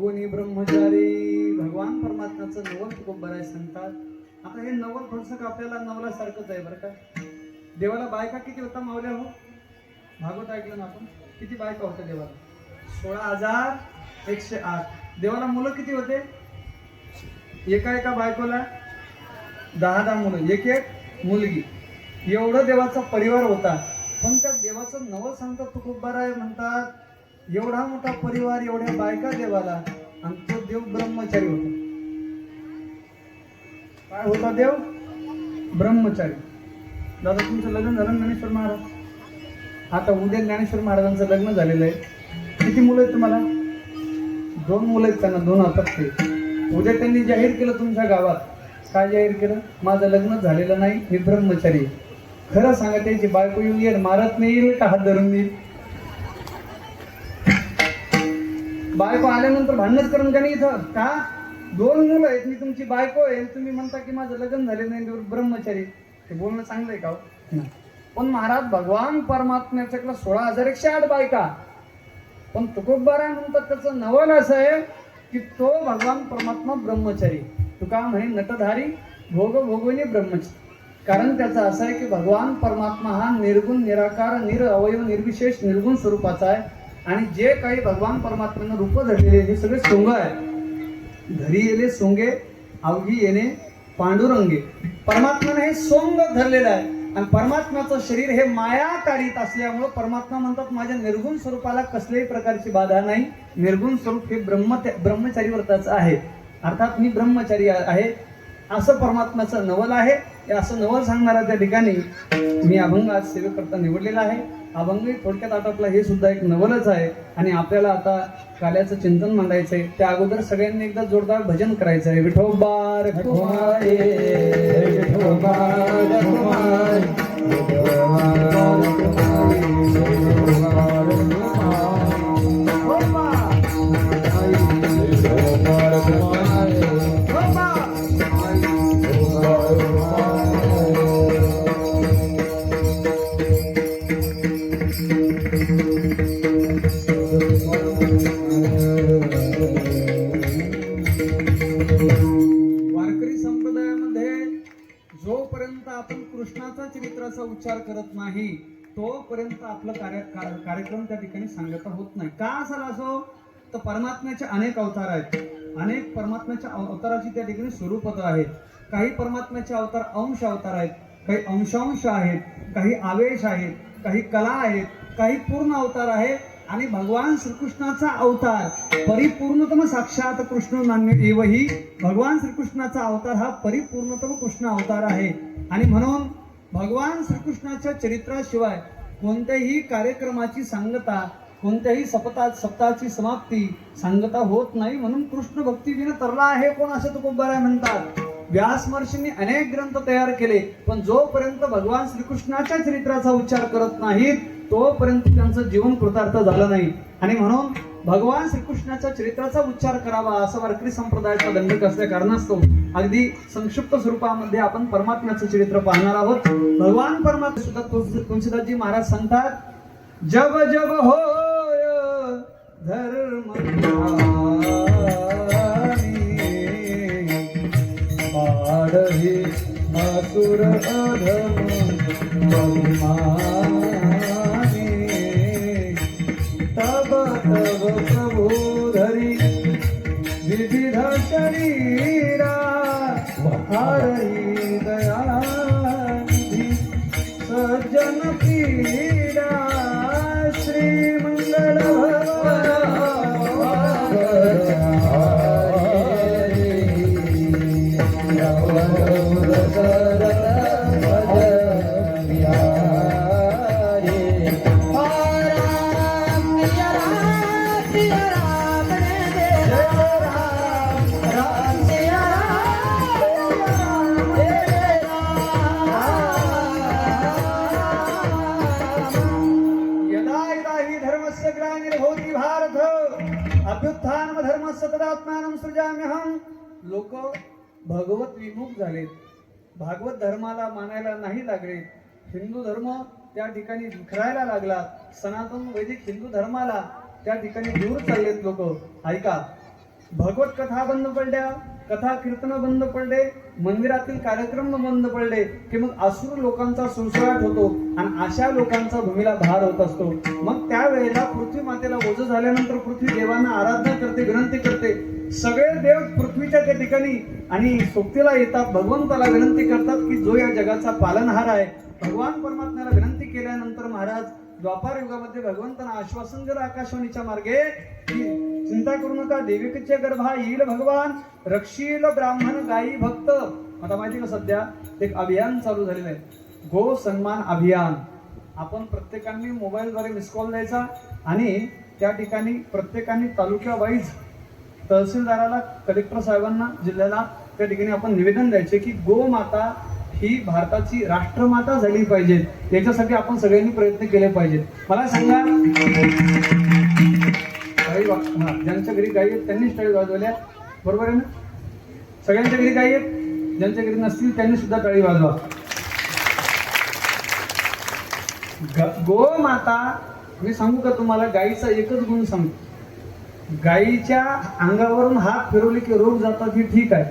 भोगुनी ब्रह्मचारी. भगवान परमात्म्याचं नवल तुकोबर आहे सांगतात. आता हे नवल थोडंसं आपल्याला नवलासारखंच आहे बरं का. देवाला बायका किती होता मावल्या हो? भागवत ऐकलं ना आपण, किती बायका होत्या देवाला? 16,108. देवाला मुलं किती होते? एका बायकोला 10 मुलं, एक मुलगी, एवढं देवाचा परिवार होता. पण त्या देवाचं नवल सांगतात तुकोबर आहे म्हणतात. एवढा मोठा परिवार, एवढ्या बायका देवाला, आणि तो देव ब्रह्मचारी होता. काय होता देव? ब्रह्मचारी. दादा तुमचं लग्न झालं ज्ञानेश्वर महाराज? आता उद्या ज्ञानेश्वर महाराजांचं लग्न झालेलं आहे. किती मुलं आहेत तुम्हाला? 2 मुलं आहेत त्यांना, 2 हातात ते. उद्या त्यांनी जाहीर केलं तुमच्या गावात. काय जाहीर केलं? माझं लग्न झालेलं नाही, मी ब्रह्मचारी. खरं सांगा, त्याची बायको येऊन येईल, मारत नाही येईल का हात धरून येईल? बायको आल्यानंतर भांडणच करून का नाही इथं? का 2 मुलं आहेत, मी तुमची बायको आहे, तुम्ही म्हणता की माझं लग्न झाले नाही, ब्रह्मचारी. हे बोलणं चांगलं आहे का? पण महाराज भगवान परमात्म्याच्याकडे 16,108 बायका. पण तुकोबर आहे म्हणतात त्याचं नवल असं आहे की तो भगवान परमात्मा ब्रह्मचारी. तुका म्हणे नटधारी भोगुनी ब्रह्मचारी. कारण त्याचं असं आहे की भगवान परमात्मा हा निर्गुण, निराकार, निरअवयव, निर्विशेष, निर्गुण स्वरूपाचा आहे. आणि जे काही भगवान परमात्म्यानं रूप धरलेले हे सगळे सोंग आहे. घरी येले सोंगे, अवघी येणे पांडुरंगे. परमात्म्याने हे सोंग धरलेलं आहे. आणि परमात्म्याचं शरीर हे माया काढीत असल्यामुळं परमात्मा म्हणतात माझ्या निर्गुण स्वरूपाला कसल्याही प्रकारची बाधा नाही. निर्गुण स्वरूप हे ब्रह्मचारी व्रताचं आहे. अर्थात मी ब्रह्मचारी आहे असं परमात्म्याचं नवल आहे. असं नवल सांगणारा त्या ठिकाणी मी अभंग आज सेवेकरता निवडलेला आहे. अभंग थोडक्यात आटोपला, हे सुद्धा एक नवलच आहे. आणि आपल्याला आता काल्याचं चिंतन मांडायचंय. त्या अगोदर सगळ्यांनी एकदा जोरदार भजन करायचं आहे. विठोबा रखुमाई, विठोबा रखुमाई, विठोबा रखुमाई, विठोबा वारकरी संप्रदायामध्ये जोपर्यंत आपण कृष्णाचा चरित्राचा उच्चार करत नाही तोपर्यंत आपलं कार्यक्रम त्या ठिकाणी सांगता होत नाही. का असेल असो? तर परमात्म्याचे अनेक अवतार आहेत. अनेक परमात्म्याच्या अवताराची त्या ठिकाणी स्वरूपत आहेत. काही परमात्म्याचे अवतार अंश अवतार आहेत, काही अंशांश आहेत, काही आवेश आहेत, काही कला आहेत, काही पूर्ण अवतार आहेत. आणि भगवान श्रीकृष्णाचा अवतार परिपूर्णतम साक्षात कृष्ण नान्य एवही. भगवान श्रीकृष्णाचा अवतार हा परिपूर्णतम कृष्ण अवतार आहे. आणि म्हणून भगवान श्रीकृष्णाच्या चरित्राशिवाय कोणत्याही कार्यक्रमाची सांगता, कोणत्याही सप्ताहाची समाप्ती सांगता होत नाही. म्हणून कृष्ण भक्ती विना तरला आहे कोण, असं तुकोबर आहे म्हणतात. व्यास महर्षींनी अनेक ग्रंथ तयार केले, पण जोपर्यंत भगवान श्रीकृष्णाच्या चरित्राचा उच्चार करत नाहीत तोपर्यंत त्यांचं जीवन कृतार्थ झालं नाही. आणि म्हणून भगवान श्रीकृष्णाच्या चरित्राचा उच्चार करावा असं वारकरी संप्रदायाचा दंडक असल्या कारणास्तव अगदी संक्षिप्त स्वरूपामध्ये आपण परमात्म्याचं चरित्र पाहणार आहोत. भगवान परमात्मा सुद्धा तुलसीदासजी महाराज सांगतात, जब जब होय धर्म पाडहि असुर अधम बहुमानी, तब तब प्रभु धरी विविध शरीरा हरहि दयानिधि सज्जन पीडा श्री मंगल लोक भगवत विमुख झालेत, भागवत धर्माला मानायला नाही लागले. हिंदू धर्म त्या ठिकाणी विखरायला लागला. सनातन वैदिक हिंदू धर्माला त्या ठिकाणी दूर चाललेत लोक. ऐका, भगवत कथा बंद पडल्या, कथा कीर्तन बंद पडले, मंदिरातील कार्यक्रम बंद पडले की मग असुर लोकांचा सुळसुळाट होतो आणि अशा लोकांचा भूमीला भार होत असतो. मग त्यावेळेला पृथ्वी मातेला ओझं झाल्यानंतर पृथ्वी देवांना आराधना करते, विनंती करते. सगळे देव पृथ्वीच्या त्या ठिकाणी आणि सोबतीला येतात, भगवंताला विनंती करतात की जो या जगाचा पालनहार आहे. भगवान परमात्म्याला विनंती केल्यानंतर महाराज द्वापार युगामध्ये भगवंतांना आश्वासन दिलं आकाशवाणीच्या मार्गे की चिंता करू नका, देविकेच्या गर्भा येईल भगवान, रक्षील ब्राह्मण गायी भक्त. आता माहिती का सध्या एक अभियान चालू झालेलं आहे, गो सन्मान अभियान. आपण प्रत्येकाने मोबाईलद्वारे मिस कॉल द्यायचा आणि त्या ठिकाणी प्रत्येकाने तालुक्या वाईज तहसीलदाराला, कलेक्टर साहेबांना, जिल्ह्याला त्या ठिकाणी आपण निवेदन द्यायचे की गो माता ही भारताची राष्ट्रमाता झाली पाहिजे. त्याच्यासाठी आपण सगळ्यांनी प्रयत्न केले पाहिजेत. मला सांगा, ज्यांच्या घरी गायी आहेत त्यांनीच टाळी वाजवल्या, बरोबर आहे ना? सगळ्यांच्या घरी गायी आहेत, ज्यांच्या घरी नसतील त्यांनी सुद्धा टाळी वाजवा. गो माता, मी सांगू का तुम्हाला, गायीचा एकच गुण सांगतो. गायीच्या अंगावरून हात फिरवले की रोग जातात, ही ठीक आहे.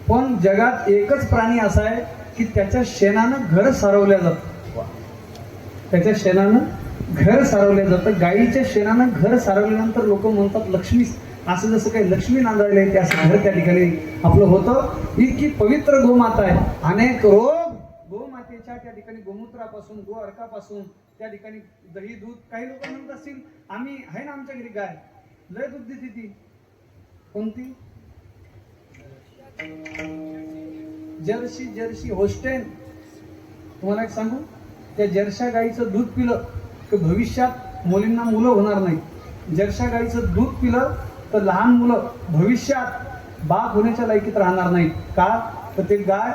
पण जगात एकच प्राणी असा आहे की त्याच्या शेणानं घर सारवल्या जातं. त्याच्या शेणानं घर सारवलं जातं. गायीच्या शेणानं घर सारवल्यानंतर लोक म्हणतात लक्ष्मी, असं जसं काही लक्ष्मी नांदायला येते असं घर त्या ठिकाणी आपलं होतं. इतकी पवित्र गोमाता आहे. अनेक रोग गोमातेच्या त्या ठिकाणी गोमूत्रापासून, गो अर्कापासून, त्या ठिकाणी दही दूध. काही लोक म्हणत असतील आम्ही आहे ना आमच्या घरी गाय, लय दूध देते ती. कोणती? Jersey, Jersey Holstein. तुम्हाला एक सांगू, त्या जर्शा गाईचं दूध पिलं तर भविष्यात मुलींना मुलं होणार नाही. जर्शा गाईचं दूध पिलं तर लहान मुलं भविष्यात बाप होण्याच्या लायकीत राहणार नाहीत. का? तर ते गाय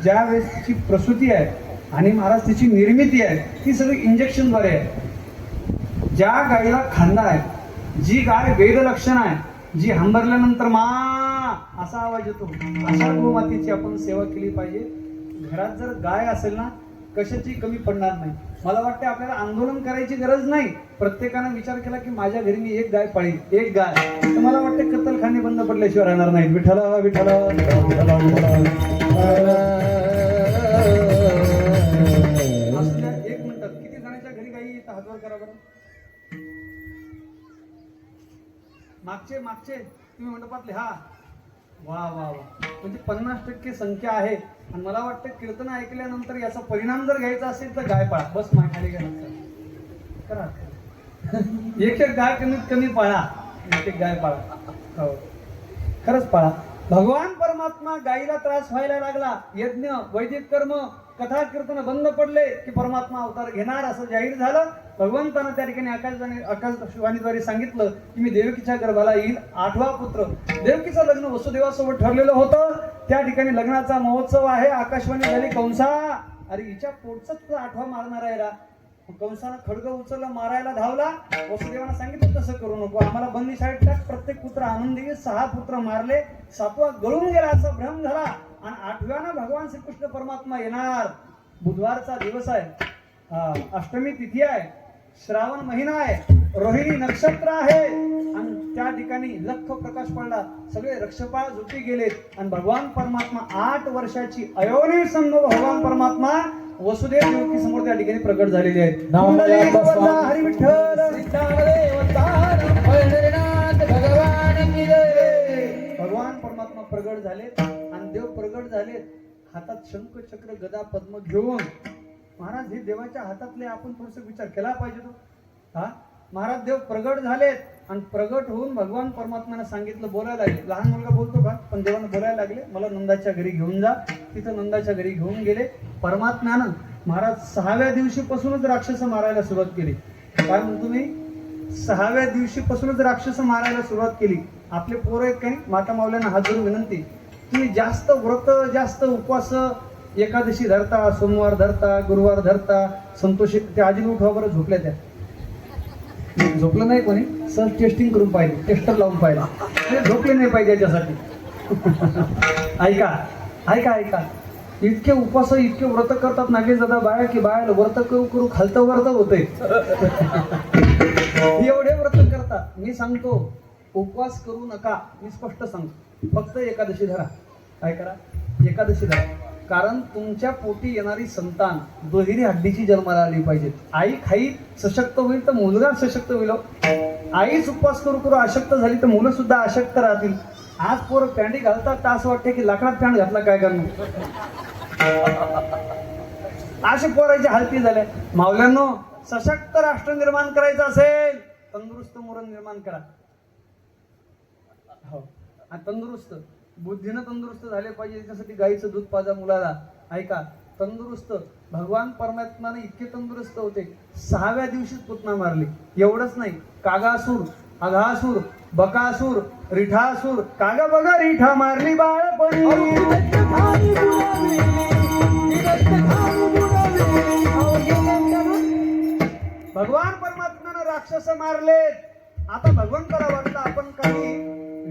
ज्या वेळेस तिची प्रसूती आहे आणि महाराज तिची निर्मिती आहे ती सगळी इंजेक्शनद्वारे आहे. ज्या गाईला खांदा आहे, जी गाय वेदलक्षण आहे, जी हंबरल्यानंतर मा असा आवाज येतो, अशा गोमातेची आपण सेवा केली पाहिजे. घरात जर गाय असेल ना, कशाची कमी पडणार नाही. मला वाटतं आपल्याला आंदोलन करायची गरज नाही. प्रत्येकानं विचार केला की माझ्या घरी मी एक गाय पाळीन, एक गाय, तर मला वाटतं कत्तलखाने बंद पडल्याशिवाय राहणार नाहीत. विठ्ठला विठ्ठला. एक मिनिटात किती जणांच्या घरी गाई येतात हातवर करा बरं. मागचे मागचे तुम्ही मंडपातले, हा वा वा वा, म्हणजे 50% संख्या आहे. आणि मला वाटतं कीर्तन ऐकल्यानंतर याचा परिणाम जर घ्यायचा असेल तर गाय पाळा. बस माखाली करा, एक एक गाय कमीत कमी पाळा, एक एक गाय पाळा. हो, खरंच पाळा. भगवान परमात्मा गायीला त्रास व्हायला लागला, यज्ञ वैदिक कर्म कथा कीर्तन बंद पडले की परमात्मा अवतार घेणार असं जाहीर झालं. भगवंतानं त्या ठिकाणी आकाशवाणीद्वारे सांगितलं की मी देवकीच्या गर्भाला येईल 8वा पुत्र. देवकीचं लग्न वसुदेवासोबत ठरलेलं होतं. त्या ठिकाणी लग्नाचा महोत्सव आहे. आकाशवाणी झाली, कंसा अरे हिच्या पोटचाच 8वा मारणार आहे रा. कंसानं खडग उचललं, मारायला धावला. वसुदेवानं सांगितलं तसं करू नको, आम्हाला बंदी शाळेत टाक, प्रत्येक पुत्र आणून दे. 6 पुत्र मारले, 7वा गळून गेला असा भ्रम झाला. आणि 8व्यानं भगवान श्रीकृष्ण परमात्मा येणार. बुधवारचा दिवस आहे, अष्टमी तिथी आहे, श्रावण महिना आहे, रोहिणी नक्षत्र आहे. आणि त्या ठिकाणी लख प्रकाश पडला, सगळे रक्षपाळ झोपी गेले. आणि भगवान परमात्मा 8 वर्षाची अयोनी संघ भगवान परमात्मा वसुदेव देवकी समोर त्या ठिकाणी प्रकट झालेले आहेत. हरी विठ्ठल. भगवान परमात्मा प्रगट झालेत आणि देव प्रगट झालेत. हातात शंख चक्र गदा पद्म घेऊन. महाराज हे देवाच्या हातातले आपण थोडस विचार केला पाहिजे तो. हा महाराज देव प्रगट झालेत आणि प्रगट होऊन भगवान परमात्म्यानं सांगितलं, बोलायला लागले. लहान मुलगा बोलतो का, पण देवानं बोलायला लागले, मला नंदाच्या घरी घेऊन जा. तिथं नंदाच्या घरी घेऊन गेले. परमात्म्यानं महाराज 6व्या दिवशीपासूनच राक्षस मारायला सुरुवात केली. काय म्हणतो मी, 6व्या दिवशीपासूनच राक्षस मारायला सुरुवात केली. आपले पोरं आहेत काही माता मावल्यांना हात जोडून विनंती, तुम्ही जास्त व्रत, जास्त उपवास, एकादशी धरता, सोमवार धरता, गुरुवार धरता, संतोषी. त्या आजी उठवा बरं, झोपल्या त्या. झोपलं नाही कोणी, सहज टेस्टिंग करून पाहिजे, टेस्टर लावून पाहिजे, झोपले नाही पाहिजे याच्यासाठी. ऐका ऐका ऐका, इतके उपवास, इतके व्रत करतात नागेश दादा बाया की बायाला व्रत करू करू खालतं व्रत होतंय. एवढे व्रत करतात. मी सांगतो उपवास करू नका, मी स्पष्ट सांगतो. फक्त एकादशी धरा. काय करा? एकादशी धरा. कारण तुमच्या पोटी येणारी संतान दुहेरी हड्डीची जन्माला आली पाहिजे. आई खाई सशक्त होईल तर मुलगा सशक्त होईल. आईच उपवास करू करू अशक्त झाली तर मुलं सुद्धा अशक्त राहतील. आज पोरं पॅन्टी घालतात तर असं वाटतं की लाकडात पॅन्ट घातला काय करणार. असे पोराच्या हालती झाल्या. मावल्यांनो, सशक्त राष्ट्र निर्माण करायचं असेल तंदुरुस्त मुलं निर्माण करा. हो, आणि तंदुरुस्त बुद्धीनं तंदुरुस्त झाले पाहिजे. त्याच्यासाठी गाईचं दूध पाजा मुलाला. ऐका, तंदुरुस्त भगवान परमात्माने इतके तंदुरुस्त होते, 6व्या दिवशीच पुतना मारली. एवढंच नाही, कागासूर, अघासूर, बकासूर, रिठासूर, कागा बघा रिठा मारली बाळपणी. भगवान परमात्म्यानं राक्षस मारले. आता भगवंताला वाटलं आपण काही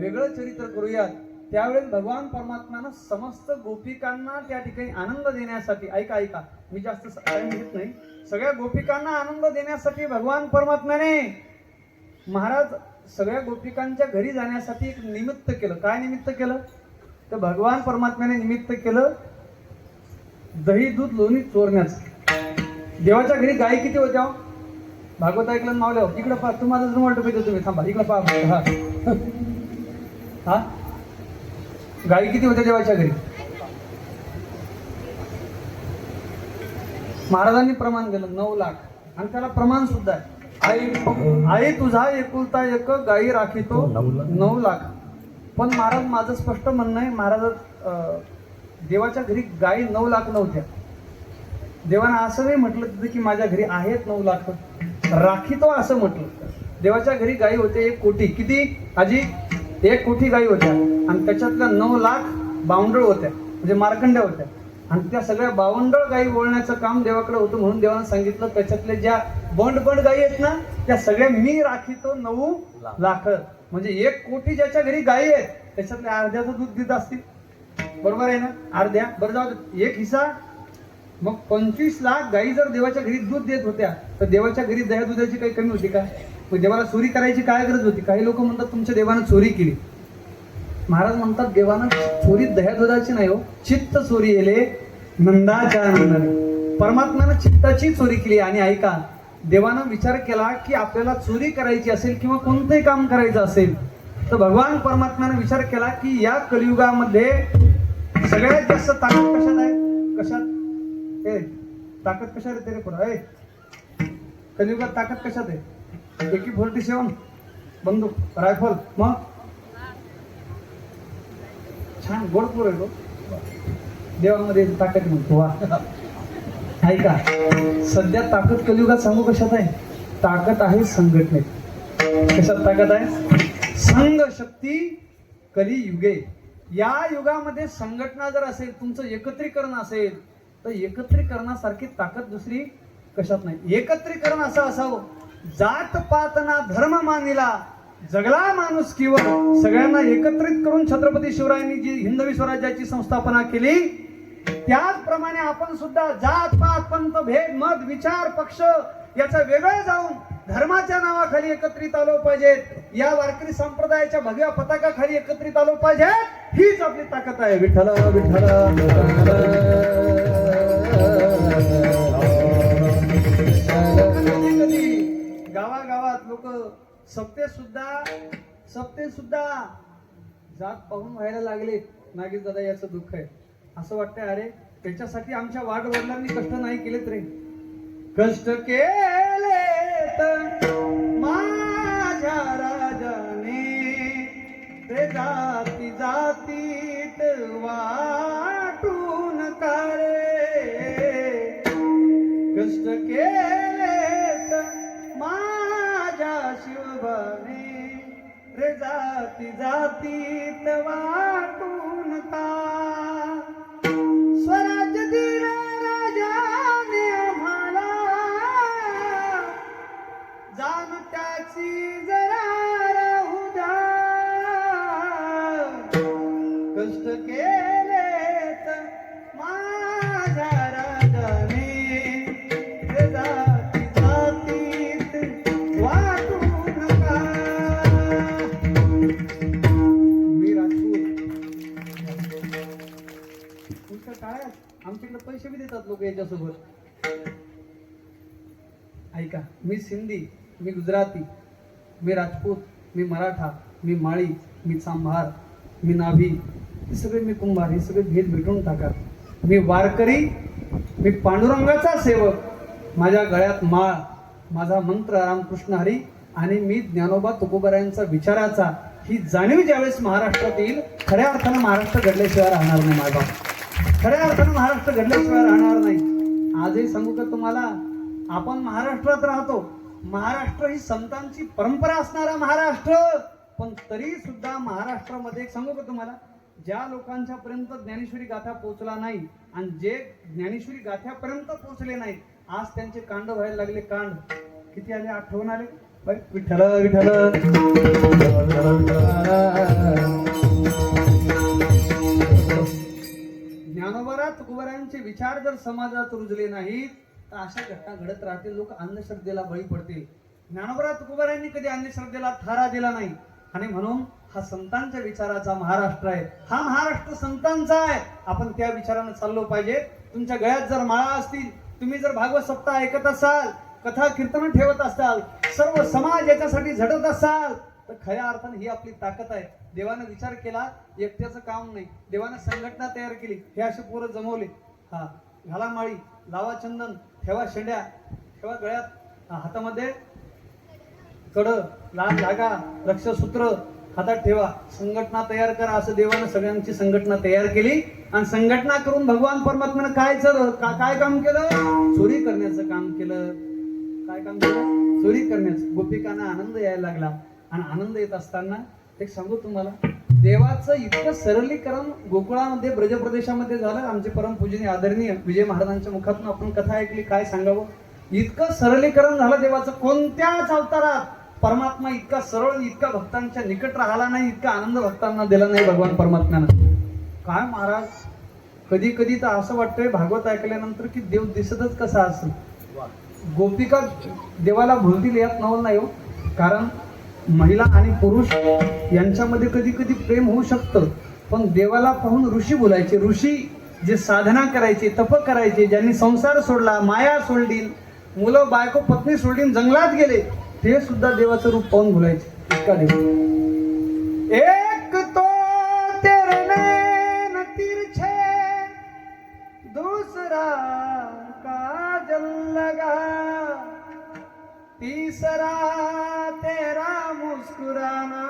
वेगळं चरित्र करूयात. त्यावेळेस भगवान परमात्म्यानं समस्त गोपिकांना त्या ठिकाणी आनंद देण्यासाठी, ऐका, मी जास्त टाइम घेत नाही, सगळ्या गोपिकांना आनंद देण्यासाठी भगवान परमात्म्याने महाराज सगळ्या गोपिकांच्या घरी जाण्यासाठी एक निमित्त केलं. काय निमित्त केलं? तर भगवान परमात्म्याने निमित्त केलं दही दूध लोणी चोरण्याचं. देवाच्या घरी गायी किती होत्या? भागवत ऐकलं मावल्या. इकडं पहा, तुम्हाला जर वाटत पाहिजे तुम्ही थांबा, इकडं पहा. हा, गायी किती होत्या देवाच्या घरी? महाराजांनी प्रमाण दिलं 9 लाख. आणि त्याला प्रमाण सुद्धा आहे. आई तुझा एकुलता एक गायी राखीतो 9 लाख. पण महाराज, माझं स्पष्ट म्हणणं आहे, महाराज देवाच्या घरी गायी 9 लाख नव्हत्या. देवानं असं नाही म्हटलं तिथं की माझ्या घरी आहेत 9 लाख, राखीतो असं म्हटलं. देवाच्या घरी गायी होते 1 कोटी. किती आजी? 1 कोटी गायी होत्या. आणि त्याच्यातल्या 9 लाख बावंडळ होत्या, म्हणजे मार्कंड्या होत्या. आणि त्या सगळ्या बावंडळ गायी बोलण्याचं काम देवाकडे होतं. म्हणून देवानं सांगितलं त्याच्यातले ज्या बंड गायी आहेत ना, त्या सगळ्या मी राखीतो 9 लाख. म्हणजे 1 कोटी ज्याच्या घरी गायी आहेत त्याच्यातल्या अर्ध्याचं दूध देत असतील. बरोबर आहे ना? अर्ध्या. बरं, जाऊ एक हिस्सा. मग 25 लाख गायी जर देवाच्या घरी दूध देत होत्या तर देवाच्या घरी दह्या दुधाची काही कमी होती का? मग देवाला चोरी करायची काय गरज होती? काही लोक म्हणतात तुमच्या देवानं चोरी केली. महाराज म्हणतात देवानं चोरी दह्या दुधाची नाही हो, चित्त चोरी येले नंदाच्या आनंदाने. परमात्म्यानं चित्ताची चोरी केली. आणि ऐका, देवानं विचार केला की आपल्याला चोरी करायची असेल किंवा कोणतंही काम करायचं असेल तर भगवान परमात्म्यानं विचार केला की या कलियुगामध्ये सगळ्यात जास्त ताकद कशात आहे? कशात? ताकद कशात आहे? तेरे पुढे कलियुगात ताकद कशात आहे? AK-47 बंदूक, रायफल. मग छान गोडपूर आहे तो. देवामध्ये ताकद म्हणतो. वा, ऐका, सध्या ताकद कलियुगात सांगू कशात आहे? ताकद आहे संघटनेत. कशात ताकद आहे? संघ शक्ती कलियुगे. या युगामध्ये संघटना जर असेल, तुमचं एकत्रीकरण असेल तर एकत्रीकरणासारखी ताकद दुसरी कशात नाही. एकत्रीकरण असं असावं, जात पात ना धर्म मानिला, जगला माणूस किंवा सगळ्यांना एकत्रित करून छत्रपती शिवरायांनी जी हिंदवी स्वराज्याची संस्थापना केली त्याचप्रमाणे आपण सुद्धा जात पात पंथ भेद मत विचार पक्ष याचं वेगळं जाऊन धर्माच्या नावाखाली एकत्रित आलो पाहिजेत. या वारकरी संप्रदायाच्या भगव्या पताकाखाली एकत्रित आलो पाहिजे. हीच आपली ताकद आहे. विठ्ठल विठ्ठल. कधी गावागावात लोक सप्ते सुद्धा जात पाहून व्हायला लागले. नागेश दादा, याचं दुःख आहे. असं वाटतंय अरे त्याच्यासाठी आमच्या वाडवडिलांनी कष्ट नाही केलेत रे. कष्ट केलेत माझ्या राजाने ते जाती जातीत वाटून काळे. कष्ट केलेत माझ्या शिवबाने रे जाती जातीत वाटून का. स्वराज्य दिला राजाने आम्हाला जाण त्याची जरा राहू द्या. कष्ट केलेत माझ्या राजाने रे जाती जातीत वाटू नका. आमच्याकडे पैसे बी देतात लोक याच्यासोबत. ऐका, मी सिंधी, मी गुजराती, मी राजपूत, मी मराठा, मी माळी, मी चांभार, मी नाभी, हे सगळे मी कुंभार, हे सगळे भेद भेटून टाका. मी वारकरी, मी पांडुरंगाचा सेवक, माझ्या गळ्यात माळ, माझा मंत्र रामकृष्ण हरी आणि मी ज्ञानोबा तुकोबारायांचा विचाराचा, ही जाणीव ज्यावेळेस महाराष्ट्रात येईल, खऱ्या अर्थानं महाराष्ट्र घडल्याशिवाय राहणार नाही. माझा खऱ्या अर्थानं महाराष्ट्र घडल्याशिवाय राहणार नाही. आजही सांगू का तुम्हाला, आपण महाराष्ट्रात राहतो. महाराष्ट्र ही संतांची परंपरा असणारा महाराष्ट्र, पण तरी सुद्धा महाराष्ट्रामध्ये एक सांगू का तुम्हाला, ज्या लोकांच्या पर्यंत ज्ञानेश्वरी गाथा पोहोचला नाही आणि जे ज्ञानेश्वरी गाथ्यापर्यंत पोहोचले नाही, आज त्यांचे कांड व्हायला लागले. कांड किती आले, आठवण आले. विठ्ठल विठ्ठल ज्ञानोबा तुकोबारायांचे विचार जर समाजात रुजले नाहीत तर अशा घटना घडत राहतील. लोक अंधश्रद्धेला बळी पडतील. ज्ञानोबा तुकोबारायांनी कधी अंधश्रद्धेला थारा दिला नाही आणि म्हणून हा संतांच्या विचाराचा महाराष्ट्र आहे. हा महाराष्ट्र संतांचा आहे. आपण त्या विचारानं चाललो पाहिजे. तुमच्या गळ्यात जर माळा असतील, तुम्ही जर भागवत सप्ताह ऐकत असाल, कथा कीर्तन ठेवत असाल, सर्व समाज याच्यासाठी झटत असाल, तर खऱ्या अर्थाने ही आपली ताकद आहे. देवानं विचार केला, एकट्याचं काम नाही, देवानं संघटना तयार केली. हे असे पोरं जमवले. हा, घाला माळी, लावा चंदन, ठेवा शेंड्या, ठेवा गळ्यात, हातामध्ये कड, लाल धागा, रक्षसूत्र हातात ठेवा, संघटना तयार करा. असं देवानं सगळ्यांची संघटना तयार केली आणि संघटना करून भगवान परमात्म्यानं काय काम केलं? चोरी करण्याचं काम केलं. काय काम केलं? चोरी करण्याचं. गोपिकांना आनंद यायला लागला आणि आनंद येत असताना एक सांगू तुम्हाला, देवाचं इतकं सरलीकरण गोकुळामध्ये ब्रजप्रदेशामध्ये झालं. आमचे परमपूजनीय आदरणीय विजय महाराजांच्या मुखातून आपण कथा ऐकली. काय सांगावं, इतकं सरलीकरण झालं देवाचं. कोणत्याच अवतारात परमात्मा इतका सरळ, इतका भक्तांच्या निकट राहिला नाही, इतका आनंद भक्तांना दिला नाही भगवान परमात्म्यानं. काय महाराज, कधी कधी तर असं वाटतंय भागवत ऐकल्यानंतर की देव दिसतच कसा असेल. गोपिका देवाला भुलतील यात नवल नाही हो. कारण महिला आणि पुरुष यांच्यामध्ये कधी कधी प्रेम होऊ शकतं, पण देवाला पाहून ऋषी बोलायचे. ऋषी जे साधना करायचे, तप करायचे, ज्यांनी संसार सोडला, माया सोडली, मुलं बायको पत्नी सोडली, जंगलात गेले, ते सुद्धा देवाचं रूप पाहून बोलायचे. इतका देव. एक तो तेरे नैन तिरछे, दूसरा काजल लगा, तीसरा तेरा मुस्कुराना,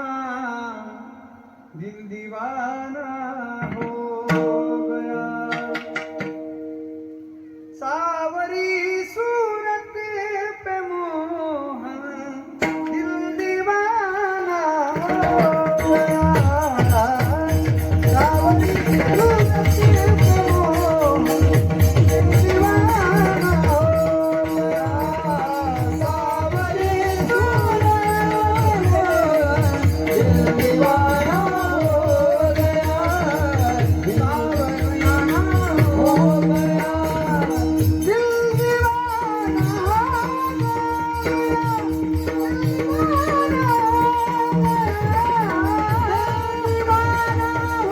दिल दीवाना हो गया. सावरी सूरत पे मोहन, दिल दीवाना हो गया. सावरी सूरत पे मोहन, दिल दीवाना हो गया. सावरी सूरत दिल दीवाना हो गया. सावरियाना हो गया. सावरी सूरत पे मोहन, दिल दीवाना हो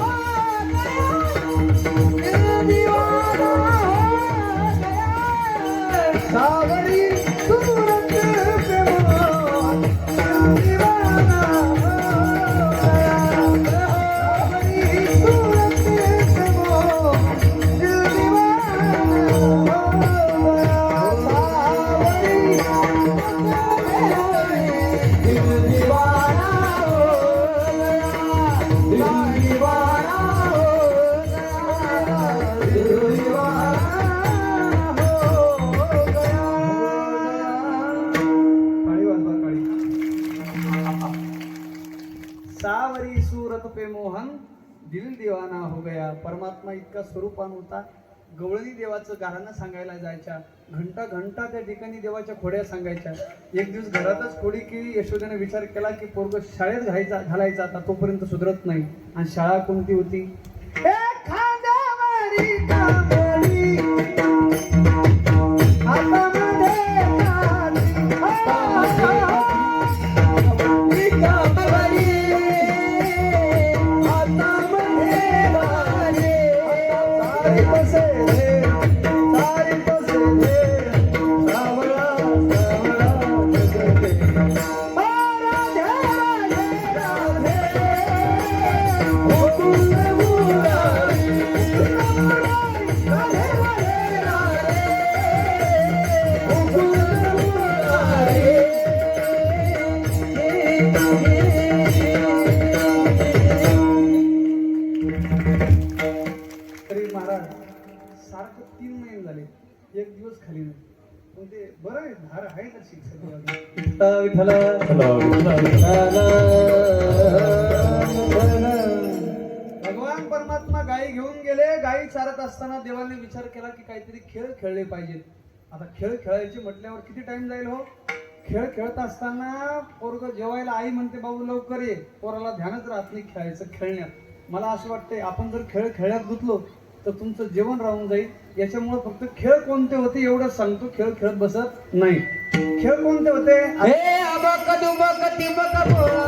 गया. सावरी सूरत पे मोहन, दिल दीवाना हो गया. सावरी दिल दीवाना हो गया. दिल दीवाना हो गया. दिल दीवाना सावरी सूरत पे मोहन, दिल दीवाना हो गया. परमात्मा इतका स्वरूपान होता. गवळणी देवाचं गारानं सांगायला जायच्या. घंटा घंटा त्या ठिकाणी देवाच्या खोड्या सांगायच्या. एक दिवस घरातच खोडी केली. यशोदेने विचार केला की पोरग शाळेत घालायचा आता, तोपर्यंत सुधरत नाही. आणि शाळा कोणती होती? एखाद्यावरी कांबळी, हातामध्ये काठी, एक दिवस खाली नाही. पण ते बरं आहे, धार आहे तर शिक्षण. विठ्ठल भगवान परमात्मा गायी घेऊन गेले. गायी चारत असताना देवाने विचार केला की काहीतरी खेळ खेळले पाहिजेत. आता खेळ खेळायचे म्हटल्यावर किती टाइम जाईल हो. खेळ खेळत असताना पोरग जेवायला आई म्हणते बाबू लवकर ये. पोराला ध्यानच राहत नाही खेळायचं खेळण्यात. मला असं वाटतंय आपण जर खेळ खेळण्यात गुंतलो तर तुमचं जेवण राहून जाईल. याच्यामुळे फक्त खेळ कोणते होते एवढं सांगतो, खेळ खेळत बसत नाही. खेळ कोणते होते? हे अबक दुबक तिबक बोळा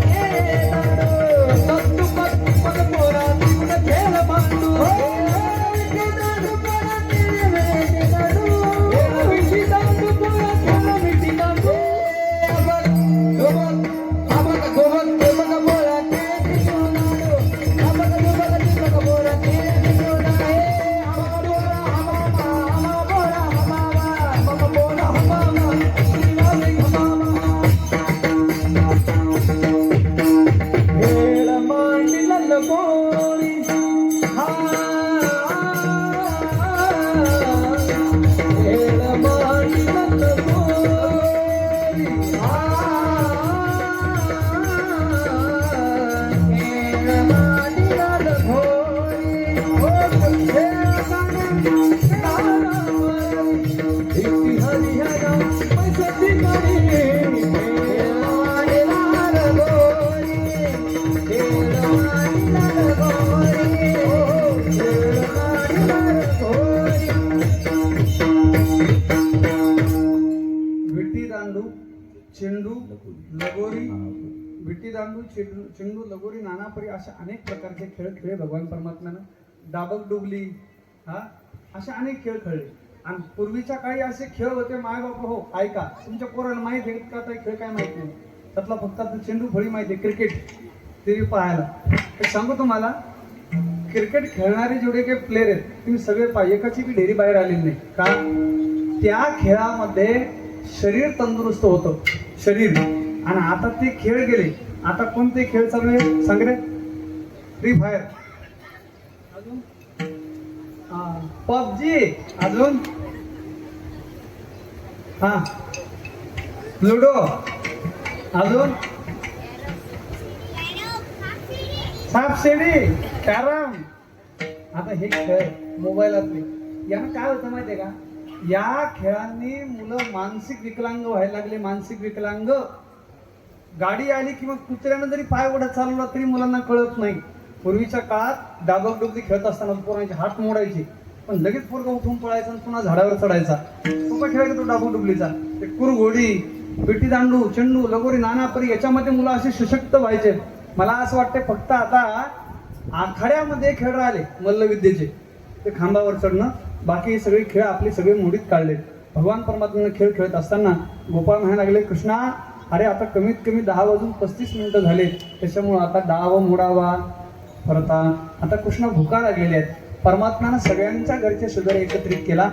हे दारू बक दुबक तिबक बोळा तिबक खेळ मांडू. हे दारू बोळा खेळ वेटी दारू हे विटी दारू बोळा खेळ विटी दारू. अबक दुबक तिबक बोळा खेळ खेळ मांडू. अबक दुबक तिबक बोळा खेळ खेळ मांडू. हे अबक बोळा हमामा बोळा हमामा बक बोळा हमामा दिवाली हमामा. खेळ मांडला लगोरी हा खेळ मांडला लगोरी हा खेळ मांडला लगोरी हो खेळ मांडला इति हरिहरा पैसती करी खेळ मांडला लगोरी खेळ मांडला लगोरी हो खेळ मांडला लगोरी. विटी दांडू, चेंडू, लगोरी, विटी दांडू, चेंडू, लगोरी, नानापरी अशा अनेक प्रकारचे खेळ खेळले भगवान परमात्म्यानं. डाबक डुबली हा अशा अनेक खेळ खेळले. आणि पूर्वीच्या काळी असे खेळ होते माय बापा हो ऐका, तुमच्या पोराला माहिती आहे का ते खेळ काय माहित नाही. त्यातला फक्त आता चेंडू फळी माहिती आहे, क्रिकेट ते पाहायला. तर सांगू तुम्हाला, क्रिकेट खेळणारे जेवढे काही प्लेयर आहेत तुम्ही सगळे पाहिजे, एकाची बी ढेरी बाहेर आलेली नाही. का? त्या खेळामध्ये शरीर तंदुरुस्त होतं शरीर. आणि आता ते खेळ गेले. आता कोणते खेळ चालू आहे सांग रे? फ्री फायर, अजून पबजी, अजून हा लुडो, अजून सापशिडी, कॅरम. आता हे खेळ मोबाईलातले. यानं काय होतं माहितीये का? या खेळांनी मुलं मानसिक विकलांग व्हायला लागले. मानसिक विकलांग. गाडी आली किंवा कुत्र्यानं जरी पाय ओढत चालवला तरी मुलांना कळत नाही. पूर्वीच्या काळात डाबक डुबली खेळत असताना पोरांचे हात मोडायचे, पण लगेच पोरगा उठून पळायचा आणि पुन्हा झाडावर चढायचा. तो का खेळायचा तो डाबक डुबलीचा? ते कुरघोडी, विटी दांडू, चेंडू, लगोरी, नानापरी याच्यामध्ये मुलं असे सशक्त व्हायचे. मला असं वाटतं फक्त आता आखाड्यामध्ये खेळ राहिले मल्लविद्येचे, ते खांबावर चढणं. बाकी सगळे खेळ आपले सगळे मोडीत काढले. भगवान परमात्म्याने खेळ खेळत असताना गोपाळ म्हणायला लागले, कृष्णा अरे आता कमीत कमी 10 वाजून 35 मिनिटं झाले, त्याच्यामुळं आता डाव मोडावा परता. आता कृष्णा भुका लागलेले आहेत. परमात्म्यानं सगळ्यांच्या घरचे सदर एकत्रित केला.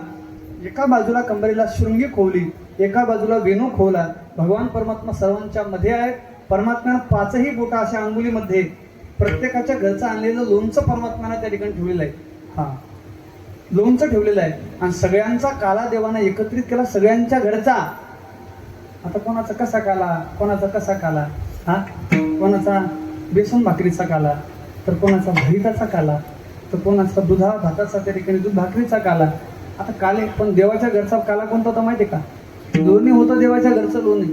एका बाजूला कंबरीला शृंगी खोवली, एका बाजूला वेणू खोवला. भगवान परमात्मा सर्वांच्या मध्ये आहे. परमात्म्यानं 5ही बोटा अशा अंगुलीमध्ये प्रत्येकाच्या घरचं आणलेलं लोणचं परमात्म्यानं त्या ठिकाणी ठेवलेलं आहे. हा लोणचं ठेवलेलं आहे. आणि सगळ्यांचा काला देवानं एकत्रित केला, सगळ्यांच्या घरचा. आता कोणाचा कसा काला, कोणाचा कसा काला, हा कोणाचा बेसन भाकरीचा काला, तर कोणाचा भरिताचा काला, तर कोणाचा दुधा भाताचा त्या ठिकाणी दूध भाकरीचा काला. आता काले पण देवाच्या घरचा काला कोणता होता माहिती का? लोणी होतं देवाच्या घरचं लोणी.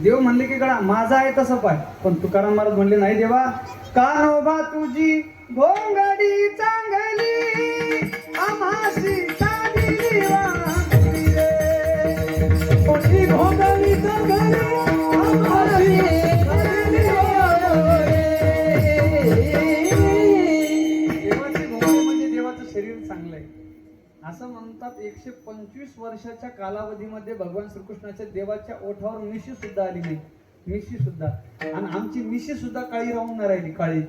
देव म्हणले की गळा माझा आहे तसं पाय, पण तुकाराम महाराज म्हणले नाही देवा, कानोबा तुझी भोंगडी चांगली आम्हासी साधी वाटली रे. कोणी भोंगडी चांगली आम्हासी साधी वाटली रे. देवाची भोंगडी म्हणजे देवाचं शरीर चांगलं आहे असं म्हणतात. 125 वर्षाच्या कालावधीमध्ये भगवान श्रीकृष्णाच्या देवाच्या ओठावर मिशी सुद्धा आली नाही. मिशी सुद्धा. आणि आमची मिशी सुद्धा काळी राहून नाही राहिली, काळी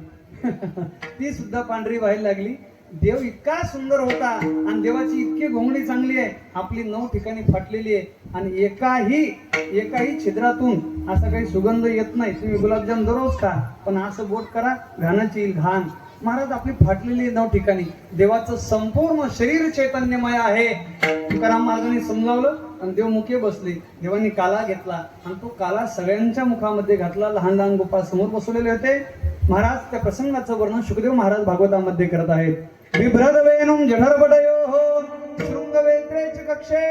ती सुद्धा पांढरी व्हायला लागली. देव इतका सुंदर होता आणि देवाची इतकी घोंगडी चांगली आहे. आपली 9 ठिकाणी फाटलेली आहे आणि एकाही छिद्रातून असा काही सुगंध येत नाही. तुम्ही गुलाबजाम दररोज खा, पण असं बोट करा घाणाची घाण. महाराज आपली फाटलेली 9 ठिकाणी देवाचं संपूर्ण शरीर चैतन्यमय आहे. तुकाराम महाराजांनी समजावलं आणि देव मुखे बसले. देवांनी काला घेतला आणि तो काला सगळ्यांच्या मुखामध्ये घातला. लहान लहान गोपाळ समोर बसवलेले होते. महाराज त्या प्रसंगाचं वर्णन शुकदेव महाराज भागवतामध्ये करत आहेत. बिभ्रद वेणुम जठरपटयोः शृंगवेत्रेच कक्षे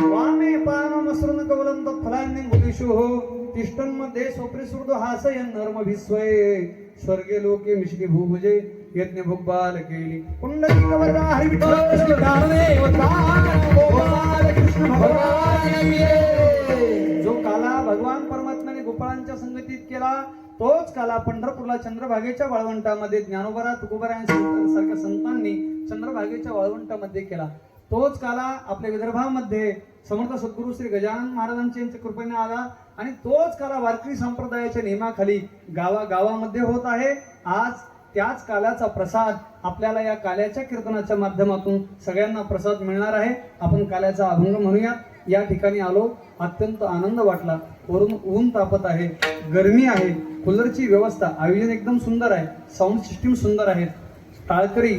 वामे पानमसृण कवलं तत्फलान्यं बुदिषुः तिष्ठन् मध्ये स्वप्रिसृदो हासयन् नर्मभिस्वये स्वर्गे लोके मिश्के भूभुजे यज्ञ भोगबाल केली पुंडलिक वरदा हरि विठ्ठल कृष्ण भगवान. जो काला भगवान परमात्म्याने गोपाळांच्या संगतीत केला तोच काला पंढरपूरला चंद्रभागेच्या वाळवंटामध्ये ज्ञानोबा तुकोबारायांसारख्या संतांनी चंद्रभागेच्या वाळवंटामध्ये केला. तोच काला आपल्या विदर्भामध्ये समर्थ सद्गुरू श्री गजानन महाराजांच्या कृपेने आला आणि तोच काला वारकरी संप्रदायाच्या नियमाखाली गावागावामध्ये होत आहे. आज त्याच काल्याचा प्रसाद आपल्याला या काल्याच्या कीर्तनाच्या माध्यमातून सगळ्यांना प्रसाद मिळणार आहे. आपण काल्याचा अभंग म्हणूया. या ठिकाणी आलो, अत्यंत आनंद वाटला. वरून ऊन तापत आहे, गरमी आहे, कूलरची व्यवस्था, आयोजन एकदम सुंदर आहे, साऊंड सिस्टीम सुंदर आहे. टाळकरी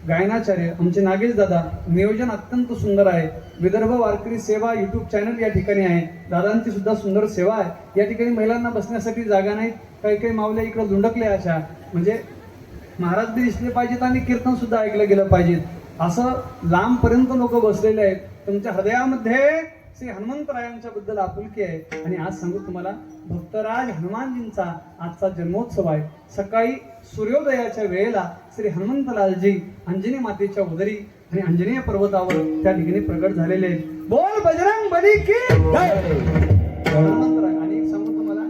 गायनाचार्य आमचे नागेश दादा, नियोजन अत्यंत सुंदर आहे. विदर्भ वारकरी सेवा युट्यूब चॅनल या ठिकाणी आहे. दादांची सुद्धा सुंदर सेवा आहे. या ठिकाणी महिलांना बसण्यासाठी जागा नाही. काही काही मावल्या इकडे दुंडकल्या अशा, म्हणजे महाराज बी दिसले पाहिजेत आणि कीर्तन सुद्धा ऐकलं गेलं पाहिजेत. असं लांबपर्यंत लोक बसलेले आहेत. तुमच्या हृदयामध्ये श्री हनुमंतरायांच्या बद्दल आपुलकी आहे. आणि आज सांगू तुम्हाला, भक्तराज हनुमानजींचा आजचा जन्मोत्सव आहे. सकाळी सूर्योदयाच्या वेळेला श्री हनुमंतलालजी अंजनी मातेच्या उदरी आणि अंजनेय पर्वतावर त्या ठिकाणी प्रगट झालेले आहेत. बोल बजरंग बली की जय. हनुमंतराय. आणि एक सांगू तुम्हाला,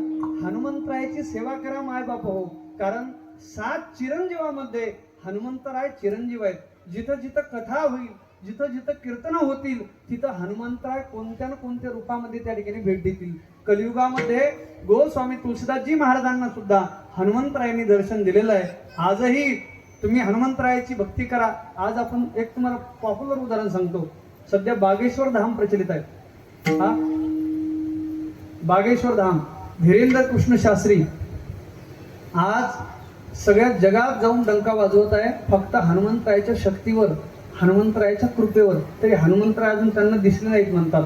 हनुमंतरायाची सेवा करा माय बाप हो. कारण 7 चिरंजीवामध्ये हनुमंतराय चिरंजीव आहेत. जिथं जिथं कथा होईल, जिथं जिथं कीर्तन होतील, तिथं हनुमंतराय कोणत्या ना कोणत्या रूपामध्ये त्या ठिकाणी भेट देतील. कलियुगामध्ये गोस्वामी तुलसीदासजी महाराजांना सुद्धा हनुमंतरायांनी दर्शन दिलेलं आहे. आजही तुम्ही हनुमंतरायाची भक्ती करा. आज आपण एक तुम्हाला पॉप्युलर उदाहरण सांगतो. सध्या बागेश्वर धाम प्रचलित आहे. हा बागेश्वर धाम, धीरेंद्र कृष्ण शास्त्री आज सगळ्या जगात जाऊन डंका वाजवत आहे. फक्त हनुमंतरायाच्या शक्तीवर, हनुमंतरायाच्या कृपेवर. तरी हनुमंतराय अजून त्यांना दिसले नाहीत म्हणतात.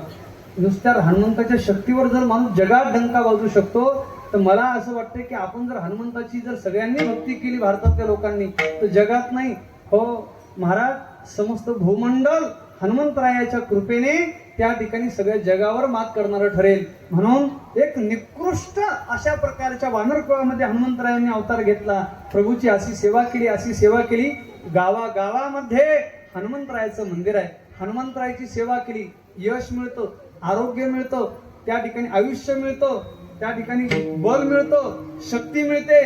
नुसत्या हनुमंताच्या शक्तीवर जर माणूस जगात डंका वाजवू शकतो, तर मला असं वाटतं की आपण जर हनुमंताची जर सगळ्यांनी भक्ती केली भारतातल्या लोकांनी, तर जगात नाही हो महाराज, समस्त भूमंडल हनुमंतरायाच्या कृपेने त्या ठिकाणी सगळ्या जगावर मात करणारं ठरेल. म्हणून एक निकृष्ट अशा प्रकारच्या वानर कुळामध्ये हनुमंतरायांनी अवतार घेतला. प्रभूची अशी सेवा केली, अशी सेवा केली. गावागावामध्ये हनुमंतरायाचं मंदिर आहे. हनुमंतरायाची सेवा केली, यश मिळतं, आरोग्य मिळतं, त्या ठिकाणी आयुष्य मिळतं, त्या ठिकाणी बल मिळतं, शक्ती मिळते.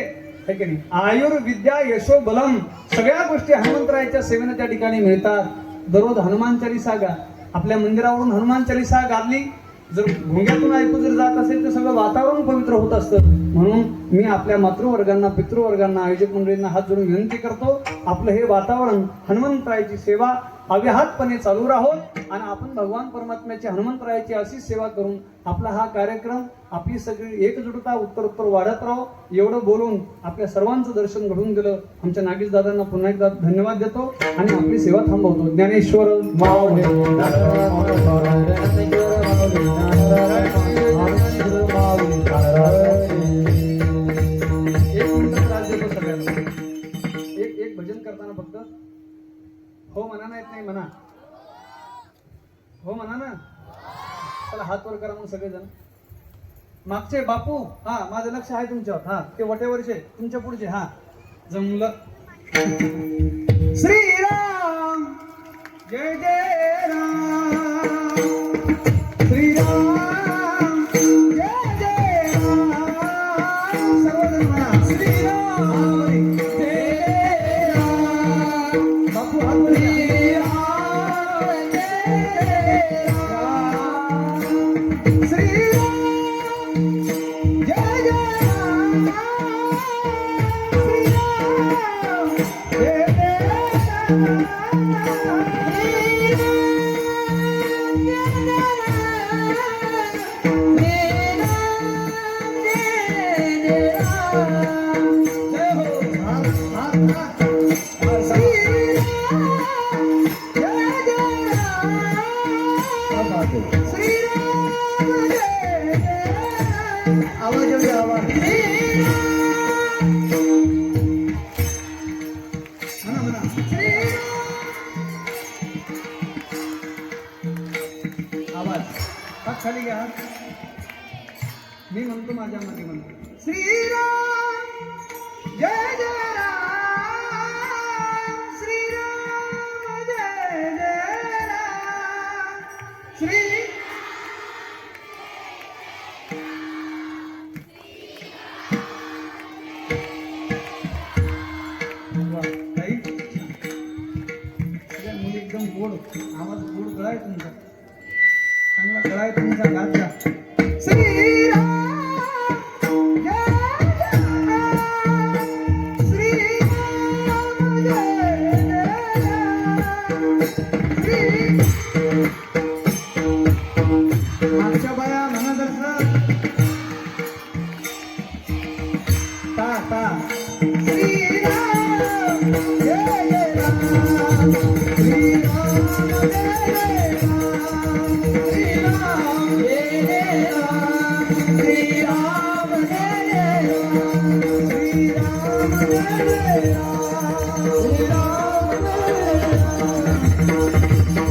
है की नाही? आयुर्विद्या यशो बलम, सगळ्या गोष्टी हनुमंतरायाच्या सेवेने त्या ठिकाणी मिळतात. दररोज हनुमान चालीसा गा. आपल्या मंदिरावरून हनुमान चालीसा गाली जर भोंग्यातून ऐकू जर जात असेल तर सगळं वातावरण पवित्र होत असतं. म्हणून मी आपल्या मातृवर्गांना, पितृवर्गांना, आयोजक मंडळींना हात जोडून विनंती करतो, आपलं हे वातावरण हनुमंतरायाची सेवा अव्याहतपणे चालू राहोत आणि आपण भगवान परमात्म्याची, हनुमंतरायाची अशी सेवा करून आपला हा कार्यक्रम, आपली सगळी एकजुटता उत्तरोत्तर वाढत राहो. एवढं बोलून आपल्या सर्वांचं दर्शन घडून दिलं. आमच्या नागेश दादांना पुन्हा एकदा धन्यवाद देतो आणि आपली सेवा थांबवतो. ज्ञानेश्वर माऊली. एक भजन करताना फक्त हो म्हणा ना, येत नाही म्हणा, हो म्हणा ना. चला हात वर करा मग सगळेजण. मागचे बापू, हा माझं लक्ष आहे तुमच्यावर. हा ते वटेवरचे, तुमच्या पुढचे. हा जमलं. श्रीराम जय जय राम, श्रीराम जय जय राम. सर्वजण म्हणा श्रीराम जय राम. बापू हात वर घ्या. श्रीराम म्हणा म्हणा श्रीराम. आवाज हात खाली घ्या. मी म्हणतो माझ्या मध्ये म्हणतो श्रीराम जय जय राम श्रीराम जय जय राम श्री वा, ताई, सगळ्या मुली एकदम गोड आवाज गोड गळा आहे तुमचा चांगला गळा आहे तुमचा गात जा. श्रीराम जय जय राम श्रीराम जय जय राम श्री. मागच्या बाया म्हणा जर ता ता श्रीराम जय जय राम श्रीराम जय जय राम श्रीराम जय जय राम श्रीराम जय जय राम श्रीराम जय जय राम श्रीराम जय जय राम.